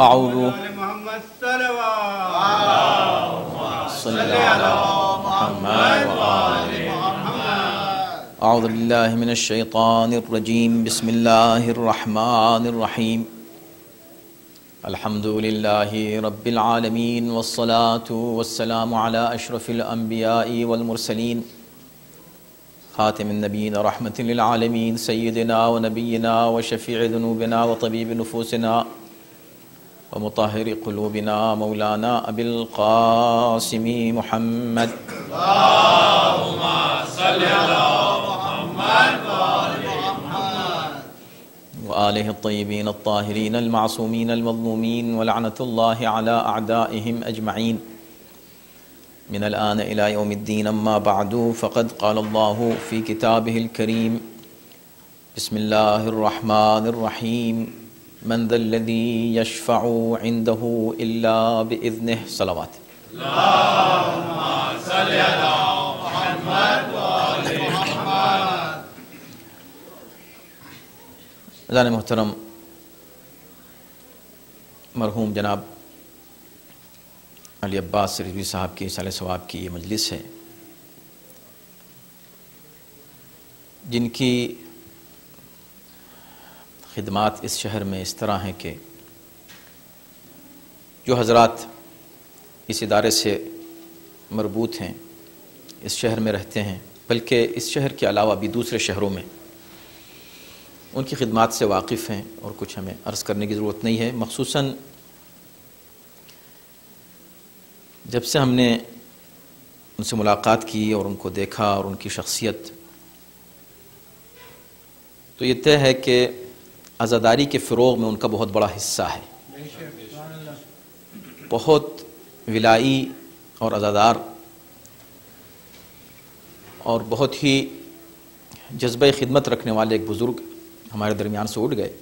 اعوذ محمد صلوات صلی علی محمد اعوذ باللہ من الشیطان الرجیم بسم اللہ الرحمن الرحیم الحمد للہ رب العالمین والصلاة والسلام علی اشرف الانبیاء والمرسلین خاتم النبیین رحمت للعالمین سیدنا و نبینا و شفیع ذنوبنا و طبیب نفوسنا ومطهر قلوبنا مولانا ابی القاسم محمد اللهم صل على محمد وآلہ الطیبین الطاہرین المعصومین المظلومین ولعنة اللہ علی اعدائهم اجمعین من الآن إلى يوم الدين أما بعد فقد قال الله في كتابه الكريم بسم الله الرحمن الرحيم من ذا الذي يشفع عنده إلا بإذنه صلوات اللهم صل على محمد وآل محمد. عزیزان محترم، مرحوم جناب علی عباس رضوی صاحب کی سال ثواب کی یہ مجلس ہے، جن کی خدمات اس شہر میں اس طرح ہیں کہ جو حضرات اس ادارے سے مربوط ہیں، اس شہر میں رہتے ہیں، بلکہ اس شہر کے علاوہ بھی دوسرے شہروں میں ان کی خدمات سے واقف ہیں، اور کچھ ہمیں عرض کرنے کی ضرورت نہیں ہے۔ مخصوصاً جب سے ہم نے ان سے ملاقات کی اور ان کو دیکھا اور ان کی شخصیت، تو یہ طے ہے کہ عزاداری کے فروغ میں ان کا بہت بڑا حصہ ہے۔ بہت ولائی اور عزادار اور بہت ہی جذبہ خدمت رکھنے والے ایک بزرگ ہمارے درمیان سے اٹھ گئے،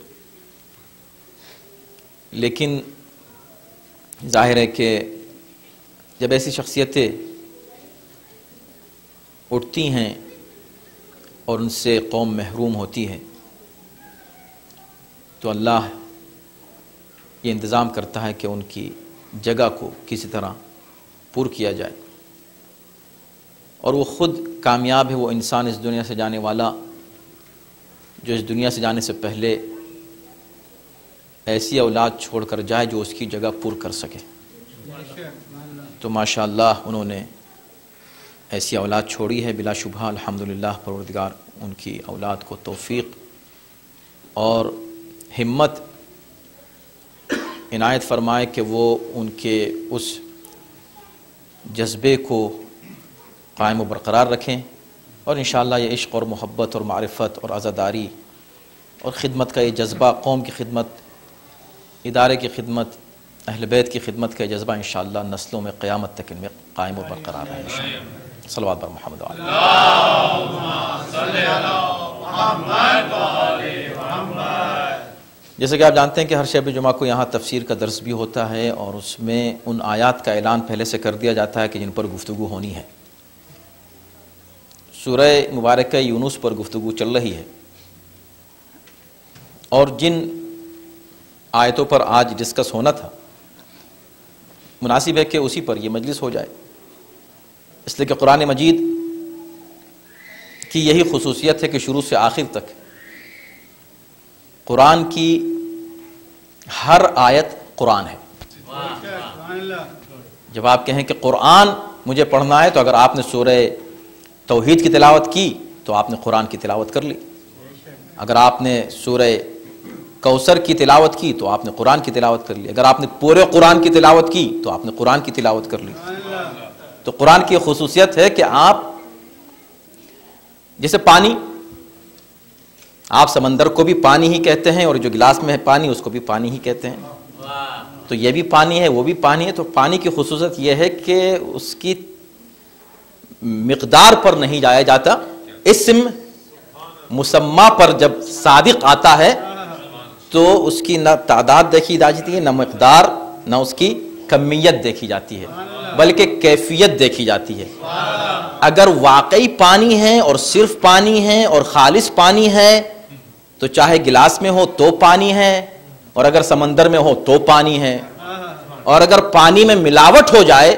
لیکن ظاہر ہے کہ جب ایسی شخصیتیں اٹھتی ہیں اور ان سے قوم محروم ہوتی ہے تو اللہ یہ انتظام کرتا ہے کہ ان کی جگہ کو کسی طرح پر کیا جائے، اور وہ خود کامیاب ہے وہ انسان اس دنیا سے جانے والا جو اس دنیا سے جانے سے پہلے ایسی اولاد چھوڑ کر جائے جو اس کی جگہ پر کر سکے۔ تو ماشاءاللہ انہوں نے ایسی اولاد چھوڑی ہے، بلا شبہ الحمدللہ پروردگار ان کی اولاد کو توفیق اور ہمت عنایت فرمائے کہ وہ ان کے اس جذبے کو قائم و برقرار رکھیں، اور انشاءاللہ یہ عشق اور محبت اور معرفت اور عزاداری اور خدمت کا یہ جذبہ، قوم کی خدمت، ادارے کی خدمت، اہل بیت کی خدمت کا جذبہ انشاءاللہ نسلوں میں قیامت تک ان میں قائم و برقرار رہے انشاءاللہ۔ صلوات بر محمد وعلی اللهم صل على محمد وآل محمد. جیسے کہ آپ جانتے ہیں کہ ہر شب جمعہ کو یہاں تفسیر کا درس بھی ہوتا ہے، اور اس میں ان آیات کا اعلان پہلے سے کر دیا جاتا ہے کہ جن پر گفتگو ہونی ہے۔ سورہ مبارکہ یونس پر گفتگو چل رہی ہے، اور جن آیتوں پر آج ڈسکس ہونا تھا مناسب ہے کہ اسی پر یہ مجلس ہو جائے، اس لیے کہ قرآن مجید کی یہی خصوصیت ہے کہ شروع سے آخر تک قرآن کی ہر آیت قرآن ہے۔ جب آپ کہیں کہ قرآن مجھے پڑھنا ہے تو اگر آپ نے سورہ توحید کی تلاوت کی تو آپ نے قرآن کی تلاوت کر لی، اگر آپ نے سورہ کوثر کی تلاوت کی تو آپ نے قرآن کی تلاوت کر لی، اگر آپ نے پورے قرآن کی تلاوت کی تو آپ نے قرآن کی تلاوت کر لی۔ تو قرآن کی خصوصیت ہے کہ آپ جیسے پانی، آپ سمندر کو بھی پانی ہی کہتے ہیں، اور جو گلاس میں ہے پانی اس کو بھی پانی ہی کہتے ہیں، تو یہ بھی پانی ہے وہ بھی پانی ہے۔ تو پانی کی خصوصیت یہ ہے کہ اس کی مقدار پر نہیں جایا جاتا، اسم مسمى پر جب صادق آتا ہے تو اس کی نہ تعداد دیکھی جاتی ہے، نہ مقدار، نہ اس کی کمیت دیکھی جاتی ہے، بلکہ کیفیت دیکھی جاتی ہے۔ اگر واقعی پانی ہے اور صرف پانی ہے اور خالص پانی ہے تو چاہے گلاس میں ہو تو پانی ہے، اور اگر سمندر میں ہو تو پانی ہے، اور اگر پانی میں ملاوٹ ہو جائے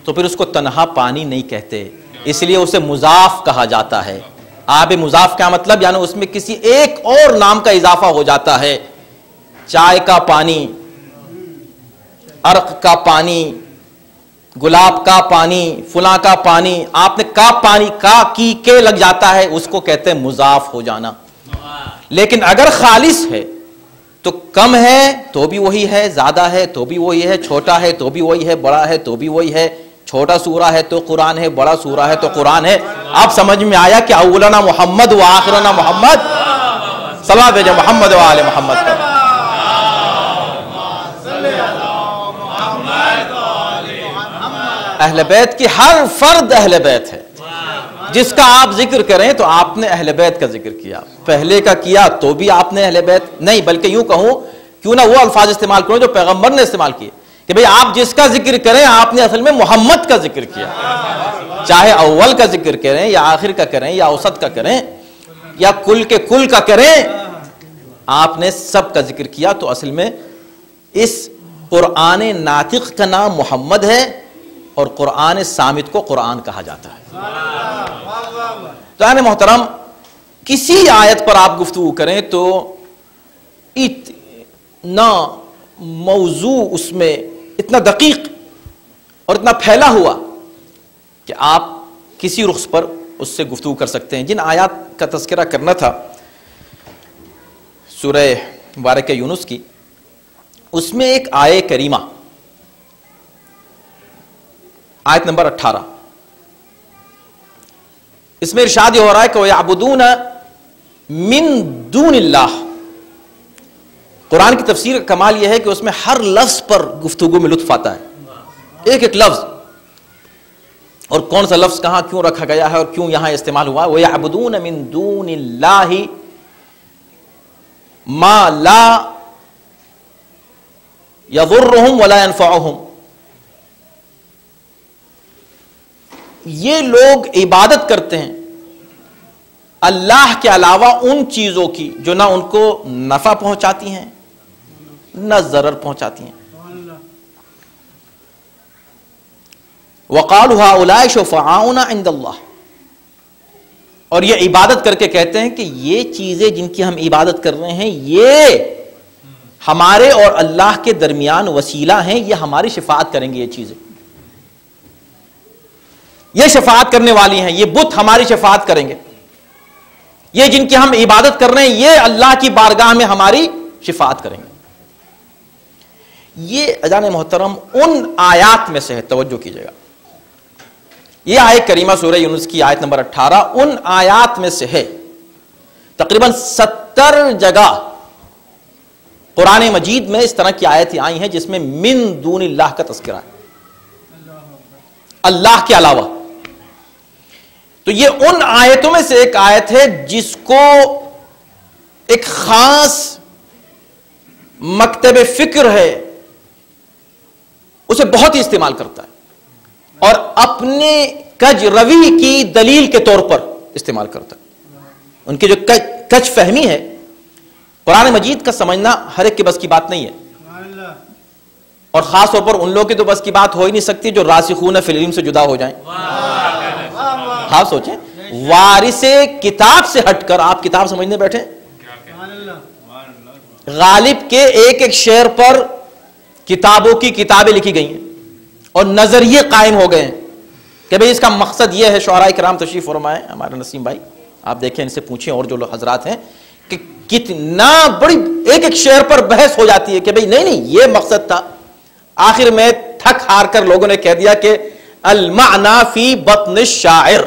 تو پھر اس کو تنہا پانی نہیں کہتے، اس لیے اسے مضاف کہا جاتا ہے۔ آب مضاف کیا مطلب؟ یعنی اس میں کسی ایک اور نام کا اضافہ ہو جاتا ہے۔ چائے کا پانی، عرق کا پانی، گلاب کا پانی، فلاں کا پانی، آپ نے کا پانی کا کی کے لگ جاتا ہے، اس کو کہتے ہیں مضاف ہو جانا۔ لیکن اگر خالص ہے تو کم ہے تو بھی وہی ہے، زیادہ ہے تو بھی وہی ہے، چھوٹا ہے تو بھی وہی ہے، بڑا ہے تو بھی وہی ہے، چھوٹا سورہ ہے تو قرآن ہے، بڑا سورہ ہے تو قرآن ہے۔ اب سمجھ میں آیا کہ اولنا محمد و آخرنا محمد، صلوات بھیجیں محمد و آل محمد پر۔ اہل بیت کی ہر فرد اہل بیت ہے، جس کا آپ ذکر کریں تو آپ نے اہل بیت کا ذکر کیا، پہلے کا کیا تو بھی آپ نے اہل بیت نہیں، بلکہ یوں کہوں کیوں نہ وہ الفاظ استعمال کروں جو پیغمبر نے استعمال کیے کہ بھئی آپ جس کا ذکر کریں آپ نے اصل میں محمد کا ذکر کیا، چاہے اول کا ذکر کریں یا آخر کا کریں یا اوسط کا کریں یا کل کے کل کا کریں، آپ نے سب کا ذکر کیا۔ تو اصل میں اس قرآن ناطق کا نام محمد ہے اور قرآن صامت کو قرآن کہا جاتا ہے۔ تو یعنی محترم، کسی آیت پر آپ گفتگو کریں تو اتنا موضوع اس میں اتنا دقیق اور اتنا پھیلا ہوا کہ آپ کسی رخ پر اس سے گفتگو کر سکتے ہیں۔ جن آیات کا تذکرہ کرنا تھا سورہ مبارکہ یونس کی، اس میں ایک آیہ کریمہ آیت نمبر 18، اس میں ارشاد یہ ہو رہا ہے کہ وَيَعْبُدُونَ مِن دُونِ اللَّهِ۔ قرآن کی تفسیر کا کمال یہ ہے کہ اس میں ہر لفظ پر گفتگو میں لطف آتا ہے، ایک ایک لفظ، اور کون سا لفظ کہاں کیوں رکھا گیا ہے اور کیوں یہاں استعمال ہوا۔ وَيَعْبُدُونَ مِن دُونِ اللَّهِ مَا لَا يَضُرُّهُمْ وَلَا يَنفَعُهُمْ۔ یہ لوگ عبادت کرتے ہیں اللہ کے علاوہ ان چیزوں کی جو نہ ان کو نفع پہنچاتی ہیں نہ ضرر پہنچاتی ہیں۔ وَقَالُوا هَؤُلَاءِ شُفَعَاؤُنَا عِندَ اللَّهِ، اور یہ عبادت کر کے کہتے ہیں کہ یہ چیزیں جن کی ہم عبادت کر رہے ہیں یہ ہمارے اور اللہ کے درمیان وسیلہ ہیں، یہ ہماری شفاعت کریں گے، یہ چیزیں یہ شفاعت کرنے والی ہیں، یہ بت ہماری شفاعت کریں گے، یہ جن کی ہم عبادت کر رہے ہیں یہ اللہ کی بارگاہ میں ہماری شفاعت کریں گے۔ یہ اذان محترم ان آیات میں سے ہے، توجہ کیجئے گا، یہ آیت کریمہ سورہ یونس کی آیت نمبر 18 ان آیات میں سے ہے۔ تقریباً 70 جگہ قرآن مجید میں اس طرح کی آیتیں آئی ہیں جس میں من دون اللہ کا تذکرہ ہے، اللہ کے علاوہ۔ تو یہ ان آیتوں میں سے ایک آیت ہے جس کو ایک خاص مکتب فکر ہے اسے بہت ہی استعمال کرتا ہے اور اپنے کج روی کی دلیل کے طور پر استعمال کرتا ہے۔ ان کی جو کج فہمی ہے قرآن مجید کا سمجھنا ہر ایک کے بس کی بات نہیں ہے، اور خاص طور پر ان لوگوں کی تو بس کی بات ہو ہی نہیں سکتی جو راسخون فی العلم سے جدا ہو جائیں۔ آپ سوچیں، وارث کتاب سے ہٹ کر آپ کتاب سمجھنے بیٹھے، غالب کے ایک ایک شعر پر کتابوں کی کتابیں لکھی گئی ہیں اور نظریے قائم ہو گئے ہیں کہ بھئی اس کا مقصد یہ ہے۔ شعراء کرام تشریف فرمائے، ہمارے نسیم بھائی آپ دیکھیں، ان سے پوچھیں اور جو لوگ حضرات ہیں کہ کتنا بڑی ایک ایک شعر پر بحث ہو جاتی ہے کہ بھئی نہیں یہ مقصد تھا، آخر میں تھک ہار کر لوگوں نے کہہ دیا کہ المعنی فی بطن الشاعر،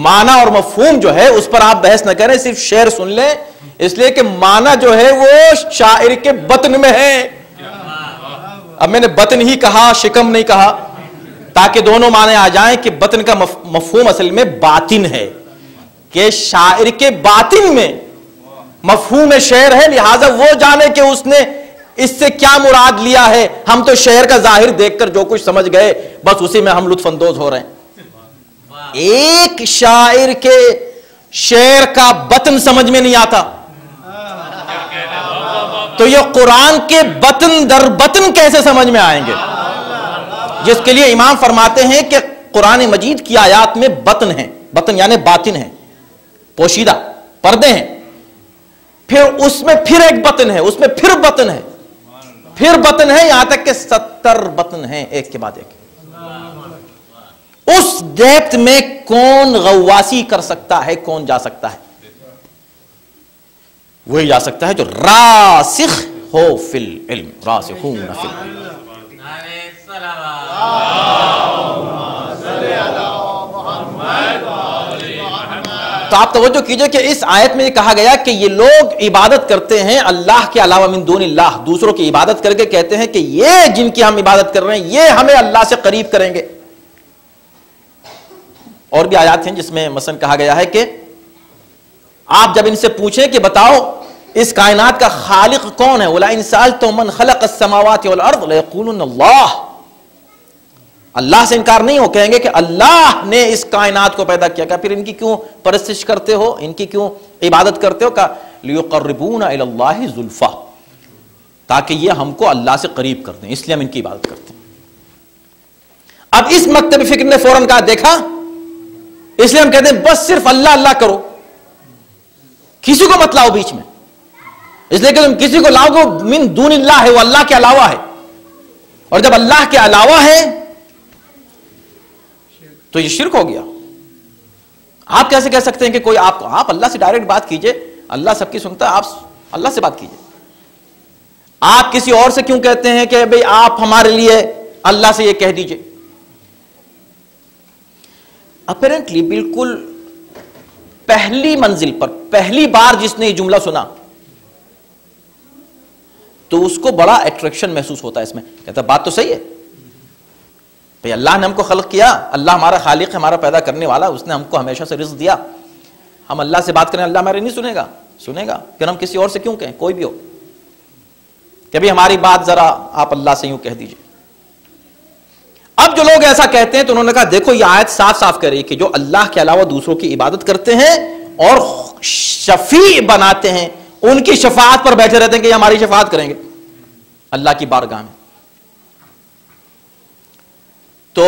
معنی اور مفہوم جو ہے اس پر آپ بحث نہ کریں، صرف شعر سن لیں، اس لیے کہ معنی جو ہے وہ شاعر کے بطن میں ہے۔ اب میں نے بطن ہی کہا، شکم نہیں کہا، تاکہ دونوں معنی آ جائیں کہ بطن کا مفہوم اصل میں باطن ہے، کہ شاعر کے باطن میں مفہوم شعر ہے، لہٰذا وہ جانے کہ اس نے اس سے کیا مراد لیا ہے، ہم تو شعر کا ظاہر دیکھ کر جو کچھ سمجھ گئے بس اسی میں ہم لطف اندوز ہو رہے ہیں۔ ایک شاعر کے شعر کا بطن سمجھ میں نہیں آتا، تو یہ قرآن کے بطن در بطن کیسے سمجھ میں آئیں گے؟ جس کے لیے امام فرماتے ہیں کہ قرآن مجید کی آیات میں بطن ہیں، بطن یعنی باطن ہیں، پوشیدہ پردے ہیں، پھر اس میں پھر ایک بطن ہے، اس میں پھر بطن ہے، پھر بطن ہے، یہاں تک کہ 70 بطن ہیں ایک کے بعد ایک۔ اس ڈیپتھ میں کون غواسی کر سکتا ہے، کون جا سکتا ہے؟ وہی جا سکتا ہے جو راسخ ہو فی العلم، راسخون فی العلم۔ تو آپ توجہ کیجئے کہ اس آیت میں یہ کہا گیا کہ یہ لوگ عبادت کرتے ہیں اللہ کے علاوہ من دون اللہ، دوسروں کی عبادت کر کے کہتے ہیں کہ یہ جن کی ہم عبادت کر رہے ہیں یہ ہمیں اللہ سے قریب کریں گے۔ اور بھی آیات ہیں جس میں مثلا کہا گیا ہے کہ آپ جب ان سے پوچھیں کہ بتاؤ اس کائنات کا خالق کون ہے، وَلَئِن سَأَلْتُم مَّن خَلَقَ السَّمَاوَاتِ وَالْأَرْضَ لَيَقُولُنَّ اللَّهُ، اللہ سے انکار نہیں ہو، کہیں گے کہ اللہ نے اس کائنات کو پیدا کیا۔ کہ پھر ان کی کیوں پرستش کرتے ہو، ان کی کیوں عبادت کرتے ہو؟ کہ لِيُقَرِّبُونَ إِلَى اللَّهِ زُلْفَىٰ، تاکہ یہ ہم کو اللہ سے قریب کر دیں، اس لیے ہم ان کی عبادت کرتے ہیں۔ اب اس مکتب فکر نے فوراً کہا دیکھا، اس لیے ہم کہتے ہیں بس صرف اللہ اللہ کرو، کسی کو مت لاؤ بیچ میں، اس لیے کہ تم کسی کو لاؤ گے من دون اللہ ہے، وہ اللہ کے علاوہ ہے، اور جب اللہ کے علاوہ ہے تو یہ شرک ہو گیا۔ آپ کیسے کہہ سکتے ہیں کہ کوئی آپ اللہ سے ڈائریکٹ بات کیجئے، اللہ سب کی سنتا ہے، آپ اللہ سے بات کیجئے۔ آپ کسی اور سے کیوں کہتے ہیں کہ بھئی آپ ہمارے لیے اللہ سے یہ کہہ دیجئے؟ اپیرنٹلی بالکل پہلی منزل پر پہلی بار جس نے یہ جملہ سنا تو اس کو بڑا اٹریکشن محسوس ہوتا ہے اس میں، کہتا بات تو صحیح ہے بھئی، اللہ نے ہم کو خلق کیا، اللہ ہمارا خالق ہے، ہمارا پیدا کرنے والا، اس نے ہم کو ہمیشہ سے رزق دیا، ہم اللہ سے بات کریں اللہ ہمارے نہیں سنے گا، سنے گا، پھر ہم کسی اور سے کیوں کہیں، کوئی بھی ہو، کہ بھی ہماری بات ذرا آپ اللہ سے یوں کہہ دیجئے۔ اب جو لوگ ایسا کہتے ہیں تو انہوں نے کہا دیکھو یہ آیت صاف صاف کہہ رہی ہے کہ جو اللہ کے علاوہ دوسروں کی عبادت کرتے ہیں اور شفیع بناتے ہیں، ان کی شفاعت پر بیٹھے رہتے ہیں کہ یہ ہماری شفاعت کریں گے اللہ کی بارگاہ میں۔ تو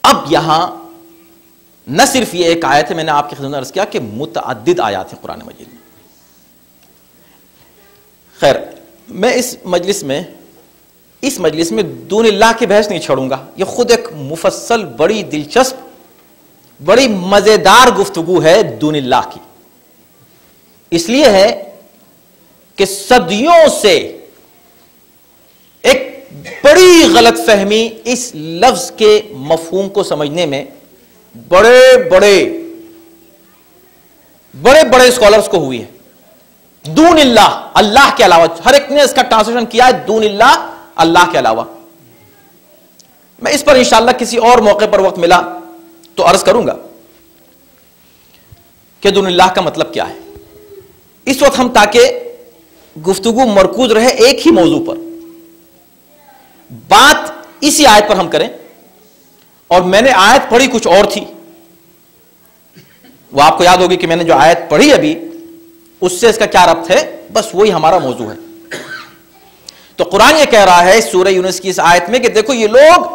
اب یہاں نہ صرف یہ ایک آیت ہے، میں نے آپ کی خدمت میں عرض کیا کہ متعدد آیات ہیں قرآن مجید میں۔ خیر، میں اس مجلس میں دون اللہ کی بحث نہیں چھوڑوں گا، یہ خود ایک مفصل بڑی دلچسپ بڑی مزیدار گفتگو ہے دون اللہ کی، اس لیے ہے کہ صدیوں سے ایک بڑی غلط فہمی اس لفظ کے مفہوم کو سمجھنے میں بڑے بڑے اسکالرز کو ہوئی ہے۔ دون اللہ، اللہ کے علاوہ، ہر ایک نے اس کا ٹرانسلیشن کیا ہے دون اللہ، اللہ کے علاوہ۔ میں اس پر انشاءاللہ کسی اور موقع پر وقت ملا تو عرض کروں گا کہ دون اللہ کا مطلب کیا ہے۔ اس وقت ہم تاکہ گفتگو مرکوز رہے ایک ہی موضوع پر، بات اسی آیت پر ہم کریں، اور میں نے آیت پڑھی کچھ اور تھی، وہ آپ کو یاد ہوگی کہ میں نے جو آیت پڑھی ابھی اس سے اس کا کیا ربط ہے، بس وہی ہمارا موضوع ہے۔ تو قرآن یہ کہہ رہا ہے سورہ یونس کی اس آیت میں کہ دیکھو یہ لوگ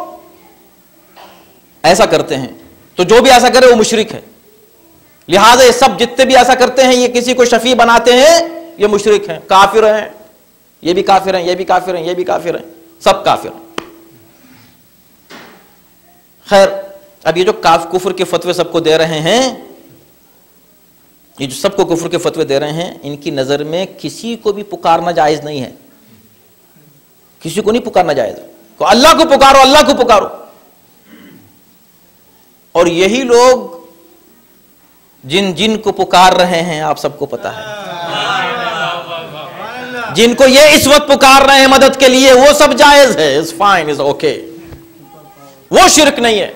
ایسا کرتے ہیں، تو جو بھی ایسا کرے وہ مشرک ہے، لہٰذا یہ سب جتنے بھی ایسا کرتے ہیں، یہ کسی کو شفیع بناتے ہیں، یہ مشرک ہیں، کافر ہیں، یہ بھی کافر ہیں، یہ بھی کافر ہیں، یہ بھی کافر ہیں، سب کافر ہیں۔ خیر، اب یہ جو کفر کے فتوے سب کو دے رہے ہیں، یہ جو سب کو کفر کے فتوے دے رہے ہیں، ان کی نظر میں کسی کو بھی پکارنا جائز نہیں ہے، کسی کو نہیں پکارنا جائز ہے، کو اللہ کو پکارو، اللہ کو پکارو۔ اور یہی لوگ جن کو پکار رہے ہیں آپ سب کو پتا ہے، جن کو یہ اس وقت پکار رہے ہیں مدد کے لیے، وہ سب جائز ہے، it's fine, it's okay، وہ شرک نہیں ہے۔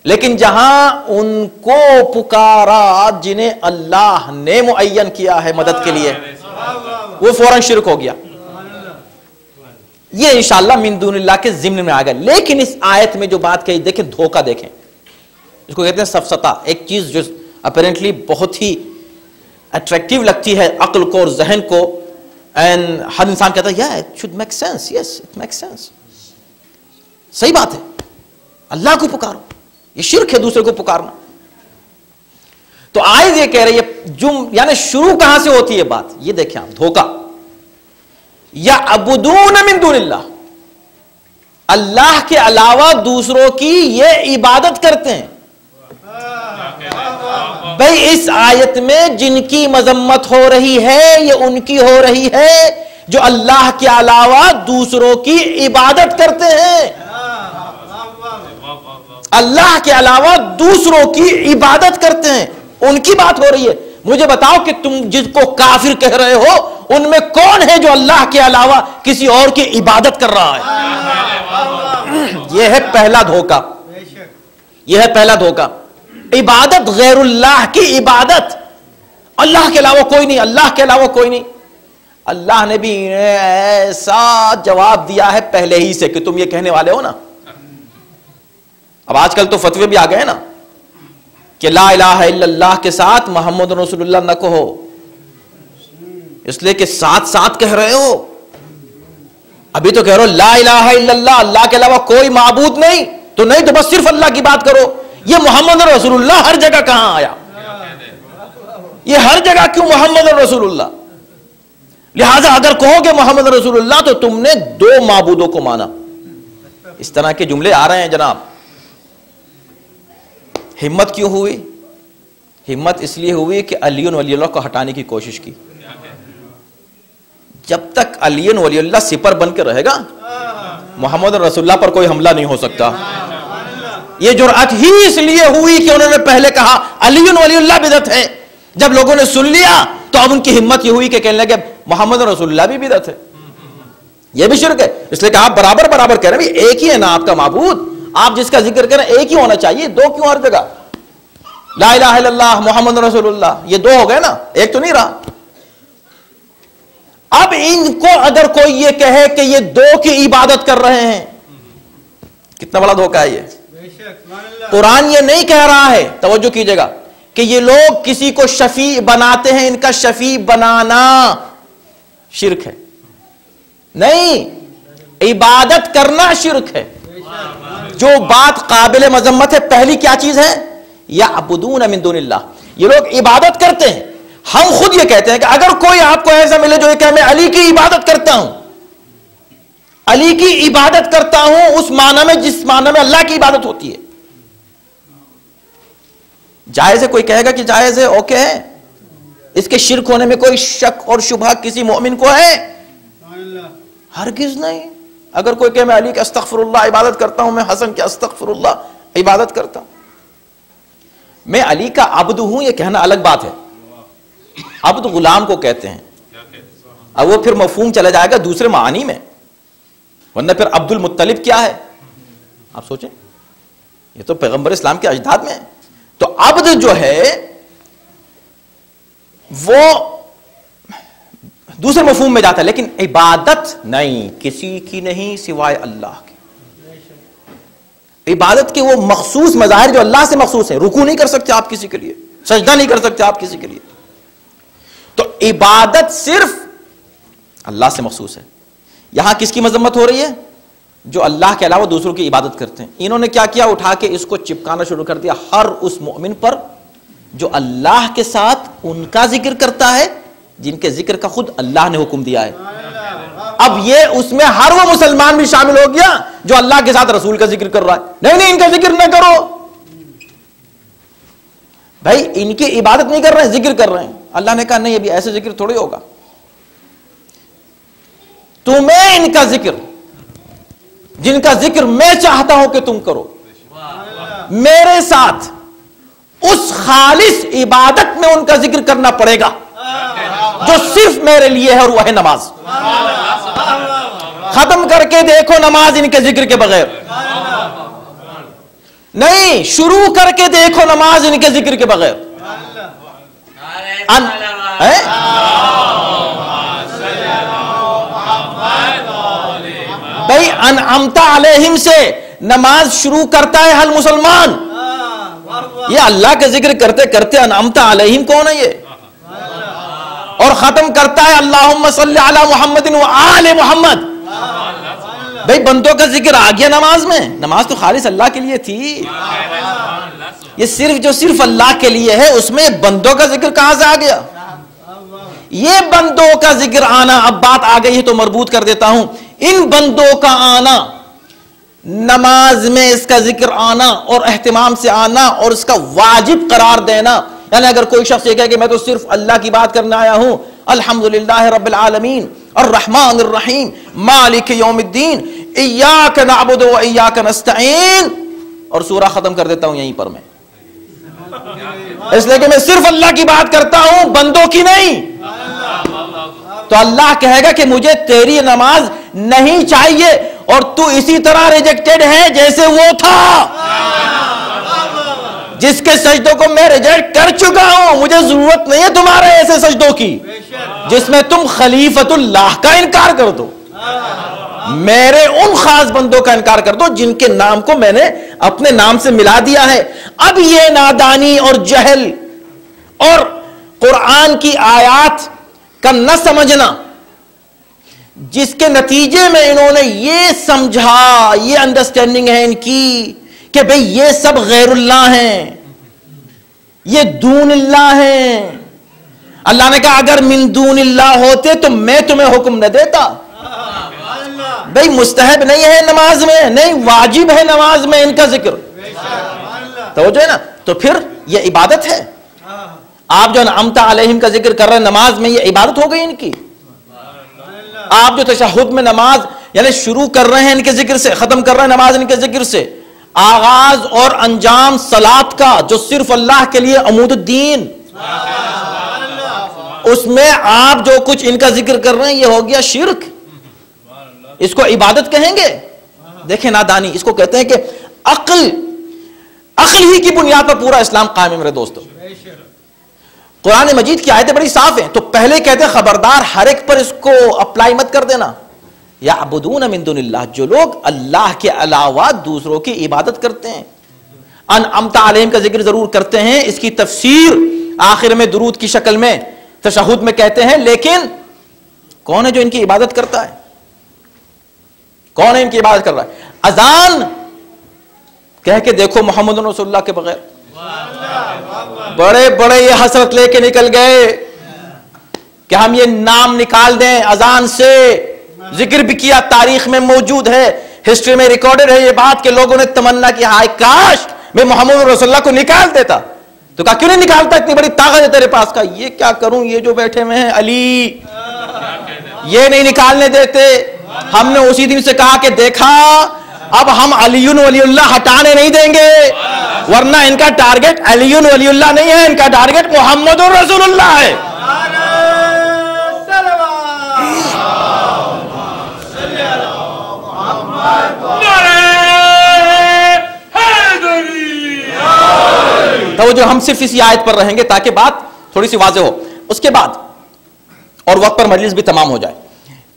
لیکن جہاں ان کو پکارا جنہیں اللہ نے معین کیا ہے مدد کے لیے، وہ فوراً شرک ہو گیا۔ یہ انشاءاللہ من دون اللہ کے ضمن میں آ گیا۔ لیکن اس آیت میں جو بات کہی، دیکھیں دھوکہ، دیکھیں اس کو کہتے ہیں سفسطہ، ایک چیز جو اپیرنٹلی بہت ہی اٹریکٹیو لگتی ہے عقل کو اور ذہن کو، اینڈ ہر انسان کہتا ہے it should make sense, yes it make sense, صحیح بات ہے، اللہ کو پکارو، یہ شرک ہے دوسرے کو پکارنا. تو آیت یہ کہہ رہی ہے یعنی شروع کہاں سے ہوتی ہے بات، یہ دیکھیں آپ، دھوکہ. یعبدون من دون اللہ، اللہ کے علاوہ دوسروں کی یہ عبادت کرتے ہیں. بھئی اس آیت میں جن کی مذمت ہو رہی ہے یہ ان کی ہو رہی ہے جو اللہ کے علاوہ دوسروں کی عبادت کرتے ہیں. اللہ کے علاوہ دوسروں کی عبادت کرتے ہیں، ان کی بات ہو رہی ہے. مجھے بتاؤ کہ تم جس کو کافر کہہ رہے ہو ان میں کون ہے جو اللہ کے علاوہ کسی اور کی عبادت کر رہا ہے؟ یہ ہے پہلا دھوکہ، یہ ہے پہلا دھوکہ. عبادت غیر اللہ کی عبادت، اللہ کے علاوہ کوئی نہیں، اللہ کے علاوہ کوئی نہیں. اللہ نے بھی ایسا جواب دیا ہے پہلے ہی سے کہ تم یہ کہنے والے ہو نا. اب آج کل تو فتوے بھی آ گئے نا کہ لا الہ الا اللہ کے ساتھ محمد رسول اللہ نہ کہو، اس لیے کہ ساتھ ساتھ کہہ رہے ہو. ابھی تو کہہ رہے ہو لا الہ الا اللہ، اللہ کے علاوہ کوئی معبود نہیں، تو نہیں تو بس صرف اللہ کی بات کرو. یہ محمد رسول اللہ ہر جگہ کہاں آیا؟ یہ ہر جگہ کیوں محمد رسول اللہ؟ لہذا اگر کہو کہ محمد رسول اللہ تو تم نے دو معبودوں کو مانا. اس طرح کے جملے آ رہے ہیں جناب. ہمت کیوں ہوئی؟ ہمت اس لیے ہوئی کہ علی ولی اللہ کو ہٹانے کی کوشش کی. جب تک علی ولی اللہ سپر بن کے رہے گا محمد رسول اللہ پر کوئی حملہ نہیں ہو سکتا. یہ جرأت ہی اس لیے ہوئی کہ انہوں نے پہلے کہا علی ولی اللہ بدعت ہے. جب لوگوں نے سن لیا تو اب ان کی ہمت یہ ہوئی کہ کہنے لگے محمد رسول اللہ بھی بدعت ہے، یہ بھی شرک ہے. اس لیے کہ آپ برابر برابر کہہ رہے ہیں، ایک ہی ہے نا آپ کا معبود، آپ جس کا ذکر کریں ایک ہی ہونا چاہیے، دو کیوں ہر جگہ؟ لا الہ الا اللہ محمد رسول اللہ، یہ دو ہو گئے نا، ایک تو نہیں رہا. اب ان کو اگر کوئی یہ کہے کہ یہ دو کی عبادت کر رہے ہیں، کتنا بڑا دھوکہ ہے یہ. قرآن یہ نہیں کہہ رہا ہے، توجہ کیجئے گا، کہ یہ لوگ کسی کو شفیع بناتے ہیں، ان کا شفیع بنانا شرک ہے. نہیں، عبادت کرنا شرک ہے. جو بات قابل مذمت ہے پہلی کیا چیز ہے؟ یعبدون من دون اللہ، یہ لوگ عبادت کرتے ہیں. ہم خود یہ کہتے ہیں کہ اگر کوئی آپ کو ایسا ملے جو یہ کہ میں علی کی عبادت کرتا ہوں، علی کی عبادت کرتا ہوں اس معنی میں جس معنی میں اللہ کی عبادت ہوتی ہے، جائز ہے؟ کوئی کہے گا کہ جائز ہے، اوکے ہے، اس کے شرک ہونے میں کوئی شک اور شبہ کسی مومن کو ہے؟ ہرگز نہیں. اگر کوئی کہے میں علی کے استغفر اللہ عبادت کرتا ہوں، میں حسن کے استغفر اللہ عبادت کرتا ہوں، میں علی کا عبد ہوں، یہ کہنا الگ بات ہے. عبد غلام کو کہتے ہیں، اب وہ پھر مفہوم چلا جائے گا دوسرے معانی میں، ورنہ پھر عبد المطلب کیا ہے؟ آپ سوچیں، یہ تو پیغمبر اسلام کے اجداد میں ہے. تو عبد جو ہے وہ دوسرے مفہوم میں جاتا ہے، لیکن عبادت نہیں، کسی کی نہیں سوائے اللہ کی. عبادت کے وہ مخصوص مظاہر جو اللہ سے مخصوص ہیں، رکوع نہیں کر سکتے آپ کسی کے لیے، سجدہ نہیں کر سکتے آپ کسی کے لیے. تو عبادت صرف اللہ سے مخصوص ہے. یہاں کس کی مذمت ہو رہی ہے؟ جو اللہ کے علاوہ دوسروں کی عبادت کرتے ہیں. انہوں نے کیا کیا؟ اٹھا کے اس کو چپکانا شروع کر دیا ہر اس مومن پر جو اللہ کے ساتھ ان کا ذکر کرتا ہے جن کے ذکر کا خود اللہ نے حکم دیا ہے. اب یہ اس میں ہر وہ مسلمان بھی شامل ہو گیا جو اللہ کے ساتھ رسول کا ذکر کر رہا ہے. نہیں ان کا ذکر نہ کرو. بھائی ان کی عبادت نہیں کر رہے ہیں، ذکر کر رہے ہیں. اللہ نے کہا نہیں، ابھی ایسے ذکر تھوڑی ہوگا. تمہیں ان کا ذکر، جن کا ذکر میں چاہتا ہوں کہ تم کرو، میرے ساتھ اس خالص عبادت میں ان کا ذکر کرنا پڑے گا جو صرف میرے لیے ہے، اور وہ ہے نماز. ختم کر کے دیکھو نماز ان کے ذکر کے بغیر. نہیں، شروع کر کے دیکھو نماز ان کے ذکر کے بغیر. بھائی انعمت علیہم سے نماز شروع کرتا ہے ہر مسلمان. یہ اللہ کا ذکر کرتے کرتے انعمت علیہم کون ہے؟ یہ اور ختم کرتا ہے اللہم صلی علی محمد و آل محمد. بھئی بندوں کا ذکر آ گیا نماز میں. نماز تو خالص اللہ کے لیے تھی. یہ صرف اللہ کے لیے ہے, اس میں بندوں کا ذکر کہاں سے آ گیا؟ یہ بندوں کا ذکر آنا, اب بات آ گئی ہے تو مربوط کر دیتا ہوں. ان بندوں کا آنا, نماز میں اس کا ذکر آنا اور اہتمام سے آنا اور اس کا واجب قرار دینا, یعنی اگر کوئی شخص یہ کہے کہ میں تو صرف اللہ کی بات کرنے آیا ہوں, الحمدللہ رب العالمین الرحمن الرحیم مالک یوم الدین ایاک نعبد و ایاک نستعین, اور سورہ ختم کر دیتا ہوں یہیں پر میں, اس لیے کہ میں صرف اللہ کی بات کرتا ہوں, بندوں کی نہیں. تو اللہ کہے گا کہ مجھے تیری نماز نہیں چاہیے, اور تو اسی طرح ریجیکٹڈ ہے جیسے وہ تھا جس کے سجدوں کو میں ریجیکٹ کر چکا ہوں. مجھے ضرورت نہیں ہے تمہارے ایسے سجدوں کی جس میں تم خلیفت اللہ کا انکار کر دو. میرے ان خاص بندوں کا انکار کر دو جن کے نام کو میں نے اپنے نام سے ملا دیا ہے. اب یہ نادانی اور جہل اور قرآن کی آیات کا نہ سمجھنا, جس کے نتیجے میں انہوں نے یہ سمجھا, یہ انڈرسٹینڈنگ ہے ان کی کہ بھئی یہ سب غیر اللہ ہیں, یہ دون اللہ ہیں. اللہ نے کہا اگر من دون اللہ ہوتے تو میں تمہیں حکم نہ دیتا. بھئی مستحب نہیں ہے نماز میں, نہیں واجب ہے نماز میں ان کا ذکر. توجہ ہے نا. تو پھر یہ عبادت ہے. آپ جو انعمت علیہم کا ذکر کر رہے ہیں نماز میں, یہ عبادت ہو گئی ان کی. آپ جو تشہد میں نماز یعنی شروع کر رہے ہیں ان کے ذکر سے, ختم کر رہے ہیں نماز ان کے ذکر سے, آغاز اور انجام صلاۃ کا جو صرف اللہ کے لیے عمود الدین, اس میں آپ جو کچھ ان کا ذکر کر رہے ہیں یہ ہو گیا شرک. اس کو عبادت کہیں گے؟ دیکھیں نادانی, اس کو کہتے ہیں کہ عقل ہی کی بنیاد پر پورا اسلام قائم ہے میرے دوستو. قرآن مجید کی آیتیں بڑی صاف ہیں. تو پہلے کہتے ہیں خبردار ہر ایک پر اس کو اپلائی مت کر دینا. یعبدون من دون اللہ, جو لوگ اللہ کے علاوہ دوسروں کی عبادت کرتے ہیں. انعمت علیہم کا ذکر ضرور کرتے ہیں, اس کی تفسیر آخر میں درود کی شکل میں تشہد میں کہتے ہیں, لیکن کون ہے جو ان کی عبادت کرتا ہے؟ کون ہے ان کی عبادت کر رہا ہے؟ اذان کہہ کے دیکھو محمد رسول اللہ کے بغیر. بڑے بڑے یہ حسرت لے کے نکل گئے کہ ہم یہ نام نکال دیں اذان سے. ذکر بھی کیا, تاریخ میں موجود ہے, ہسٹری میں ریکارڈڈ ہے یہ بات کہ لوگوں نے تمنا کی ہائے کاش میں محمد رسول اللہ کو نکال دیتا. تو کہا کیوں نہیں نکالتا, اتنی بڑی طاقت ہے تیرے پاس. کا یہ کیا کروں, یہ جو بیٹھے ہوئے ہیں علی یہ نہیں نکالنے دیتے. ہم نے اسی دن سے کہا کہ دیکھا اب ہم علی ولی اللہ ہٹانے نہیں دیں گے, ورنہ ان کا ٹارگٹ علی ولی اللہ نہیں ہے, ان کا ٹارگٹ محمد رسول اللہ ہے. تو جو ہم صرف اسی آیت پر رہیں گے تاکہ بات تھوڑی سی واضح ہو. اس کے بعد اور وقت پر مجلس بھی تمام ہو جائے.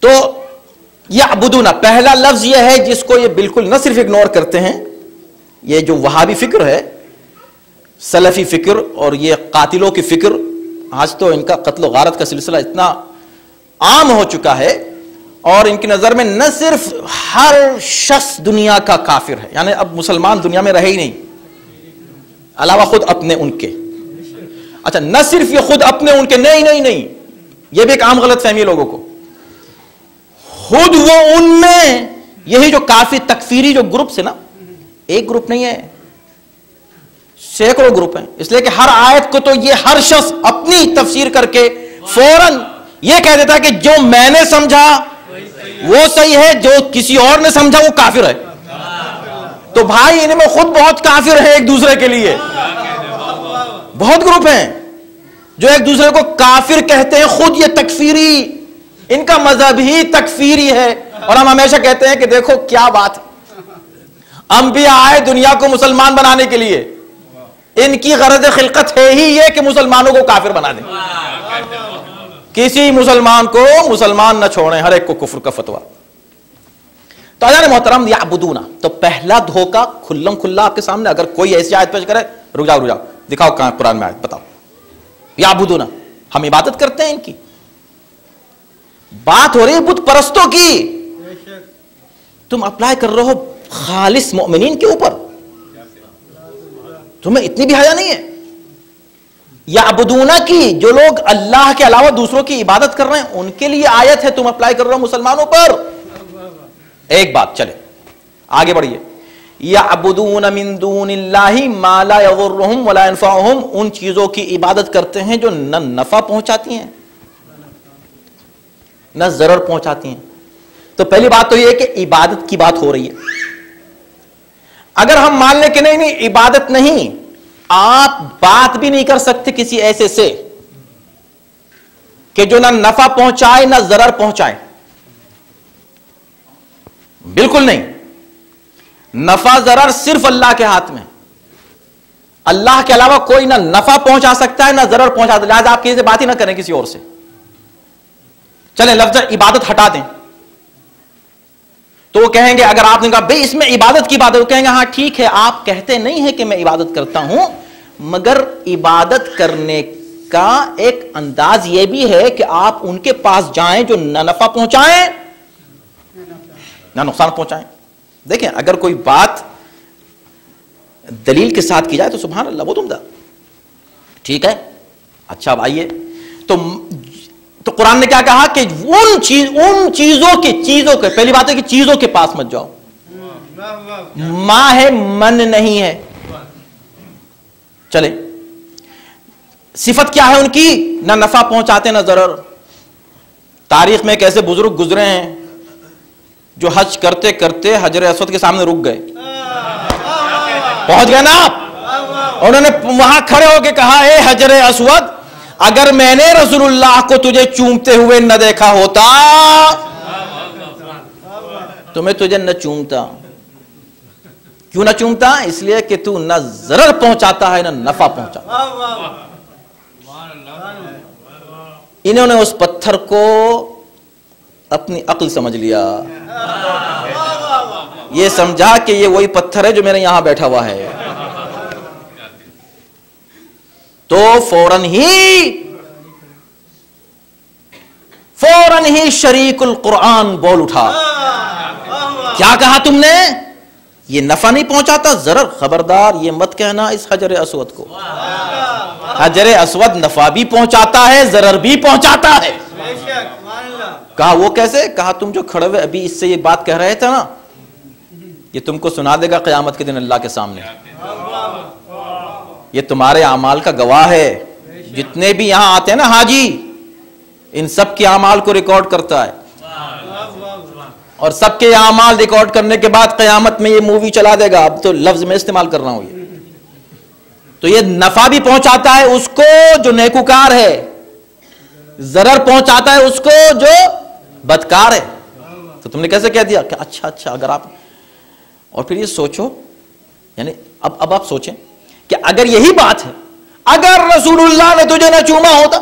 تو یعبدون, پہلا لفظ یہ ہے جس کو یہ بالکل نہ صرف اگنور کرتے ہیں, یہ جو وہابی فکر ہے, سلفی فکر اور یہ قاتلوں کی فکر, آج تو ان کا قتل و غارت کا سلسلہ اتنا عام ہو چکا ہے, اور ان کی نظر میں نہ صرف ہر شخص دنیا کا کافر ہے, یعنی اب مسلمان دنیا میں رہے ہی نہیں علاوہ خود اپنے ان کے. اچھا نہ صرف یہ خود اپنے ان کے, نہیں, یہ بھی ایک عام غلط فہمی ہے لوگوں کو. خود وہ ان میں, یہی جو کافی تکفیری جو گروپس ہے نا, ایک گروپ نہیں ہے, سینکڑوں گروپ ہیں. اس لیے کہ ہر آیت کو تو یہ ہر شخص اپنی تفسیر کر کے فوراً یہ کہہ دیتا ہے کہ جو میں نے سمجھا وہ صحیح ہے, جو کسی اور نے سمجھا وہ کافر ہے. تو بھائی ان میں خود بہت کافر ہیں ایک دوسرے کے لیے. بہت گروپ ہیں جو ایک دوسرے کو کافر کہتے ہیں, خود یہ تکفیری, ان کا مذہب ہی تکفیری ہے. اور ہم ہمیشہ کہتے ہیں کہ دیکھو کیا بات, انبیاء آئے دنیا کو مسلمان بنانے کے لیے, ان کی غرض خلقت ہے ہی یہ کہ مسلمانوں کو کافر بنا دیں, کسی مسلمان کو مسلمان نہ چھوڑیں, ہر ایک کو کفر کا فتویٰ. تو اذان محترم یعبدون, تو پہلا دھوکہ کھلم کھلا آپ کے سامنے. اگر کوئی ایسی آیت پیش کرے, رک جاؤ دکھاؤ کہاں قرآن میں آیت, بتاؤ. یعبدون, ہم عبادت کرتے ہیں ان کی, بات ہو رہی ہے بت پرستوں کی، تم اپلائی کر رہے ہو خالص مومنین کے اوپر، تمہیں اتنی بھی حیا نہیں ہے؟ یعبدون کی، جو لوگ اللہ کے علاوہ دوسروں کی عبادت کر رہے ہیں ان کے لیے آیت ہے، تم اپلائی کر رہے ہو مسلمانوں پر۔ ایک بات، چلے آگے بڑھیے۔ یعبدون من دون اللہ ما لا یضرهم ولا ينفعهم، ان چیزوں کی عبادت کرتے ہیں جو نہ نفع پہنچاتی ہیں نہ ضرر پہنچاتی ہیں۔ تو پہلی بات تو یہ ہے کہ عبادت کی بات ہو رہی ہے۔ اگر ہم مان لیں کہ نہیں عبادت نہیں، آپ بات بھی نہیں کر سکتے کسی ایسے سے کہ جو نہ نفع پہنچائے نہ ضرر پہنچائے، بالکل نہیں۔ نفع ضرر صرف اللہ کے ہاتھ میں، اللہ کے علاوہ کوئی نہ نفع پہنچا سکتا ہے نہ ضرر پہنچا سکتا ہے، لہٰذا آپ کسی سے بات ہی نہ کریں کسی اور سے۔ چلیں لفظ عبادت ہٹا دیں، تو وہ کہیں گے، اگر آپ نے کہا بھئی اس میں عبادت کی بات ہے، وہ کہیں گے ہاں ٹھیک ہے، آپ کہتے نہیں ہیں کہ میں عبادت کرتا ہوں، مگر عبادت کرنے کا ایک انداز یہ بھی ہے کہ آپ ان کے پاس جائیں جو نہ نفع پہنچائیں نہ نقصان پہنچائیں۔ دیکھیں اگر کوئی بات دلیل کے ساتھ کی جائے تو سبحان اللہ بہت عمدہ، ٹھیک ہے۔ اچھا اب آئیے، تو قرآن نے کیا کہا کہ ان چیزوں کے، پہلی بات ہے کہ چیزوں کے پاس مت جاؤ، ماں ہے من نہیں ہے۔ چلے صفت کیا ہے ان کی؟ نہ نفع پہنچاتے نہ ضرر۔ تاریخ میں ایک ایسے بزرگ گزرے ہیں جو حج کرتے کرتے حجر اسود کے سامنے رک گئے، پہنچ گئے نا آپ، انہوں نے وہاں کھڑے ہو کے کہا اے حجر اسود، اگر میں نے رسول اللہ کو تجھے چومتے ہوئے نہ دیکھا ہوتا تو میں تجھے نہ چومتا۔ کیوں نہ چومتا؟ اس لیے کہ تو نہ ضرر پہنچاتا ہے نہ نفع پہنچاتا۔ انہوں نے اس پتھر کو اپنی عقل سمجھ لیا، یہ سمجھا کہ یہ وہی پتھر ہے جو میرے یہاں بیٹھا ہوا ہے، تو فوراً ہی شریک القرآن بول اٹھا۔ کیا کہا تم نے؟ یہ نفع نہیں پہنچاتا، ضرر، خبردار یہ مت کہنا اس حجر اسود کو۔ حجر اسود نفع بھی پہنچاتا ہے ضرر بھی پہنچاتا ہے۔ کہا وہ کیسے؟ کہا تم جو کھڑے ہوئے ابھی اس سے یہ بات کہہ رہے تھے نا، یہ تم کو سنا دے گا قیامت کے دن اللہ کے سامنے، یہ تمہارے اعمال کا گواہ ہے۔ جتنے بھی یہاں آتے ہیں نا حاجی، ان سب کے اعمال کو ریکارڈ کرتا ہے، اور سب کے اعمال ریکارڈ کرنے کے بعد قیامت میں یہ مووی چلا دے گا۔ اب تو لفظ میں استعمال کر رہا ہوں یہ، تو یہ نفع بھی پہنچاتا ہے اس کو جو نیکوکار ہے، ضرر پہنچاتا ہے اس کو جو بدکار ہے۔ تو تم نے کیسے کہہ دیا کہ اچھا اگر آپ، اور پھر یہ سوچو، یعنی اب آپ سوچیں کہ اگر یہی بات ہے، اگر رسول اللہ نے تجھے نہ چوما ہوتا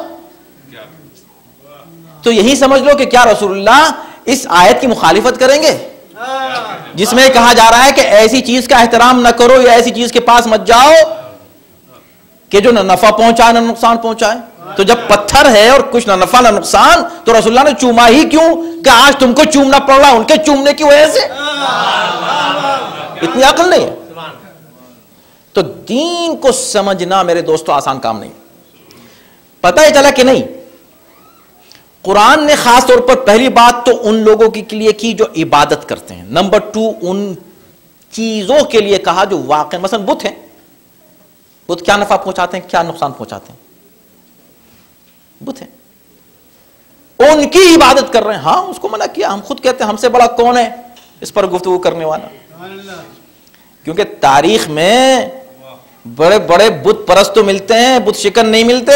تو یہی سمجھ لو کہ کیا رسول اللہ اس آیت کی مخالفت کریں گے جس میں کہا جا رہا ہے کہ ایسی چیز کا احترام نہ کرو یا ایسی چیز کے پاس مت جاؤ کہ جو نہ نفع پہنچائے نہ نقصان پہنچائے۔ تو جب پتھر ہے اور کچھ نہ نفع نہ نقصان، تو رسول اللہ نے چوما ہی کیوں کہ آج تم کو چومنا پڑ رہا ان کے چومنے کی وجہ سے؟ اتنی عقل نہیں ہے۔ تو دین کو سمجھنا میرے دوستو آسان کام نہیں۔ پتہ ہی چلا کہ نہیں، قرآن نے خاص طور پر پہلی بات تو ان لوگوں کے لیے کی جو عبادت کرتے ہیں، نمبر 2 ان چیزوں کے لیے کہا جو واقع، مثلا بت ہیں، بت کیا نفع پہنچاتے ہیں کیا نقصان پہنچاتے ہیں؟ بت ہیں، ان کی عبادت کر رہے ہیں، ہاں اس کو منع کیا۔ ہم خود کہتے ہیں ہم سے بڑا کون ہے اس پر گفتگو کرنے والا، کیونکہ تاریخ میں بڑے بڑے بت پرست تو ملتے ہیں، بت شکن نہیں ملتے۔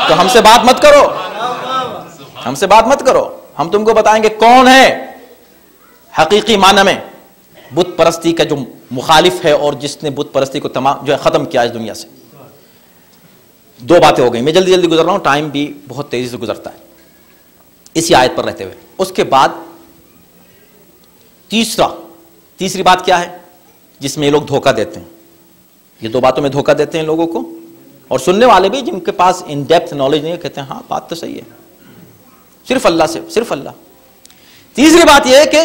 تو ہم سے بات مت کرو، ہم سے بات مت کرو، ہم تم کو بتائیں گے کون ہے حقیقی معنی میں بت پرستی کا جو مخالف ہے اور جس نے بت پرستی کو تمام جو ہے ختم کیا اس دنیا سے۔ 2 باتیں ہو گئی، میں جلدی گزر رہا ہوں، ٹائم بھی بہت تیزی سے گزرتا ہے اسی آیت پر رہتے ہوئے۔ اس کے بعد تیسری بات کیا ہے جس میں یہ لوگ دھوکہ دیتے ہیں؟ یہ 2 باتوں میں دھوکہ دیتے ہیں لوگوں کو، اور سننے والے بھی جن کے پاس ان ڈیپتھ نالج نہیں ہے کہتے ہیں ہاں بات تو صحیح ہے، صرف اللہ سے، صرف اللہ۔ تیسری بات یہ ہے کہ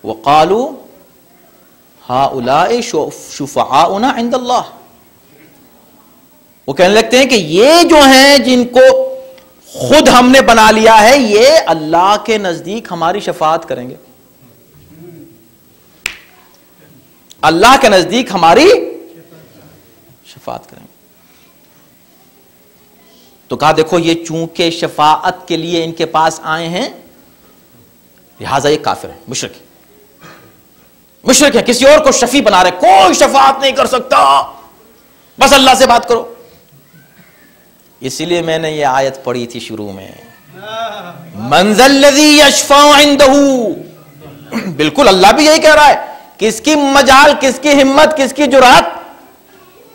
وَقَالُوا هَؤُلَاءِ شُفَعَاؤُنَا عِنْدَ اللَّهِ، وہ کہنے لگتے ہیں کہ یہ جو ہیں جن کو خود ہم نے بنا لیا ہے، یہ اللہ کے نزدیک ہماری شفاعت کریں گے، اللہ کے نزدیک ہماری شفاعت کریں گے۔ تو کہا دیکھو یہ چونکہ شفاعت کے لیے ان کے پاس آئے ہیں لہذا یہ کافر ہے، مشرک ہے، مشرک ہے، کسی اور کو شفیع بنا رہے، کوئی شفاعت نہیں کر سکتا، بس اللہ سے بات کرو۔ اسی لیے میں نے یہ آیت پڑھی تھی شروع میں، من ذا الذی یشفع عندہ، بالکل اللہ بھی یہی کہہ رہا ہے، کس کی مجال، کس کی ہمت، کس کی جرات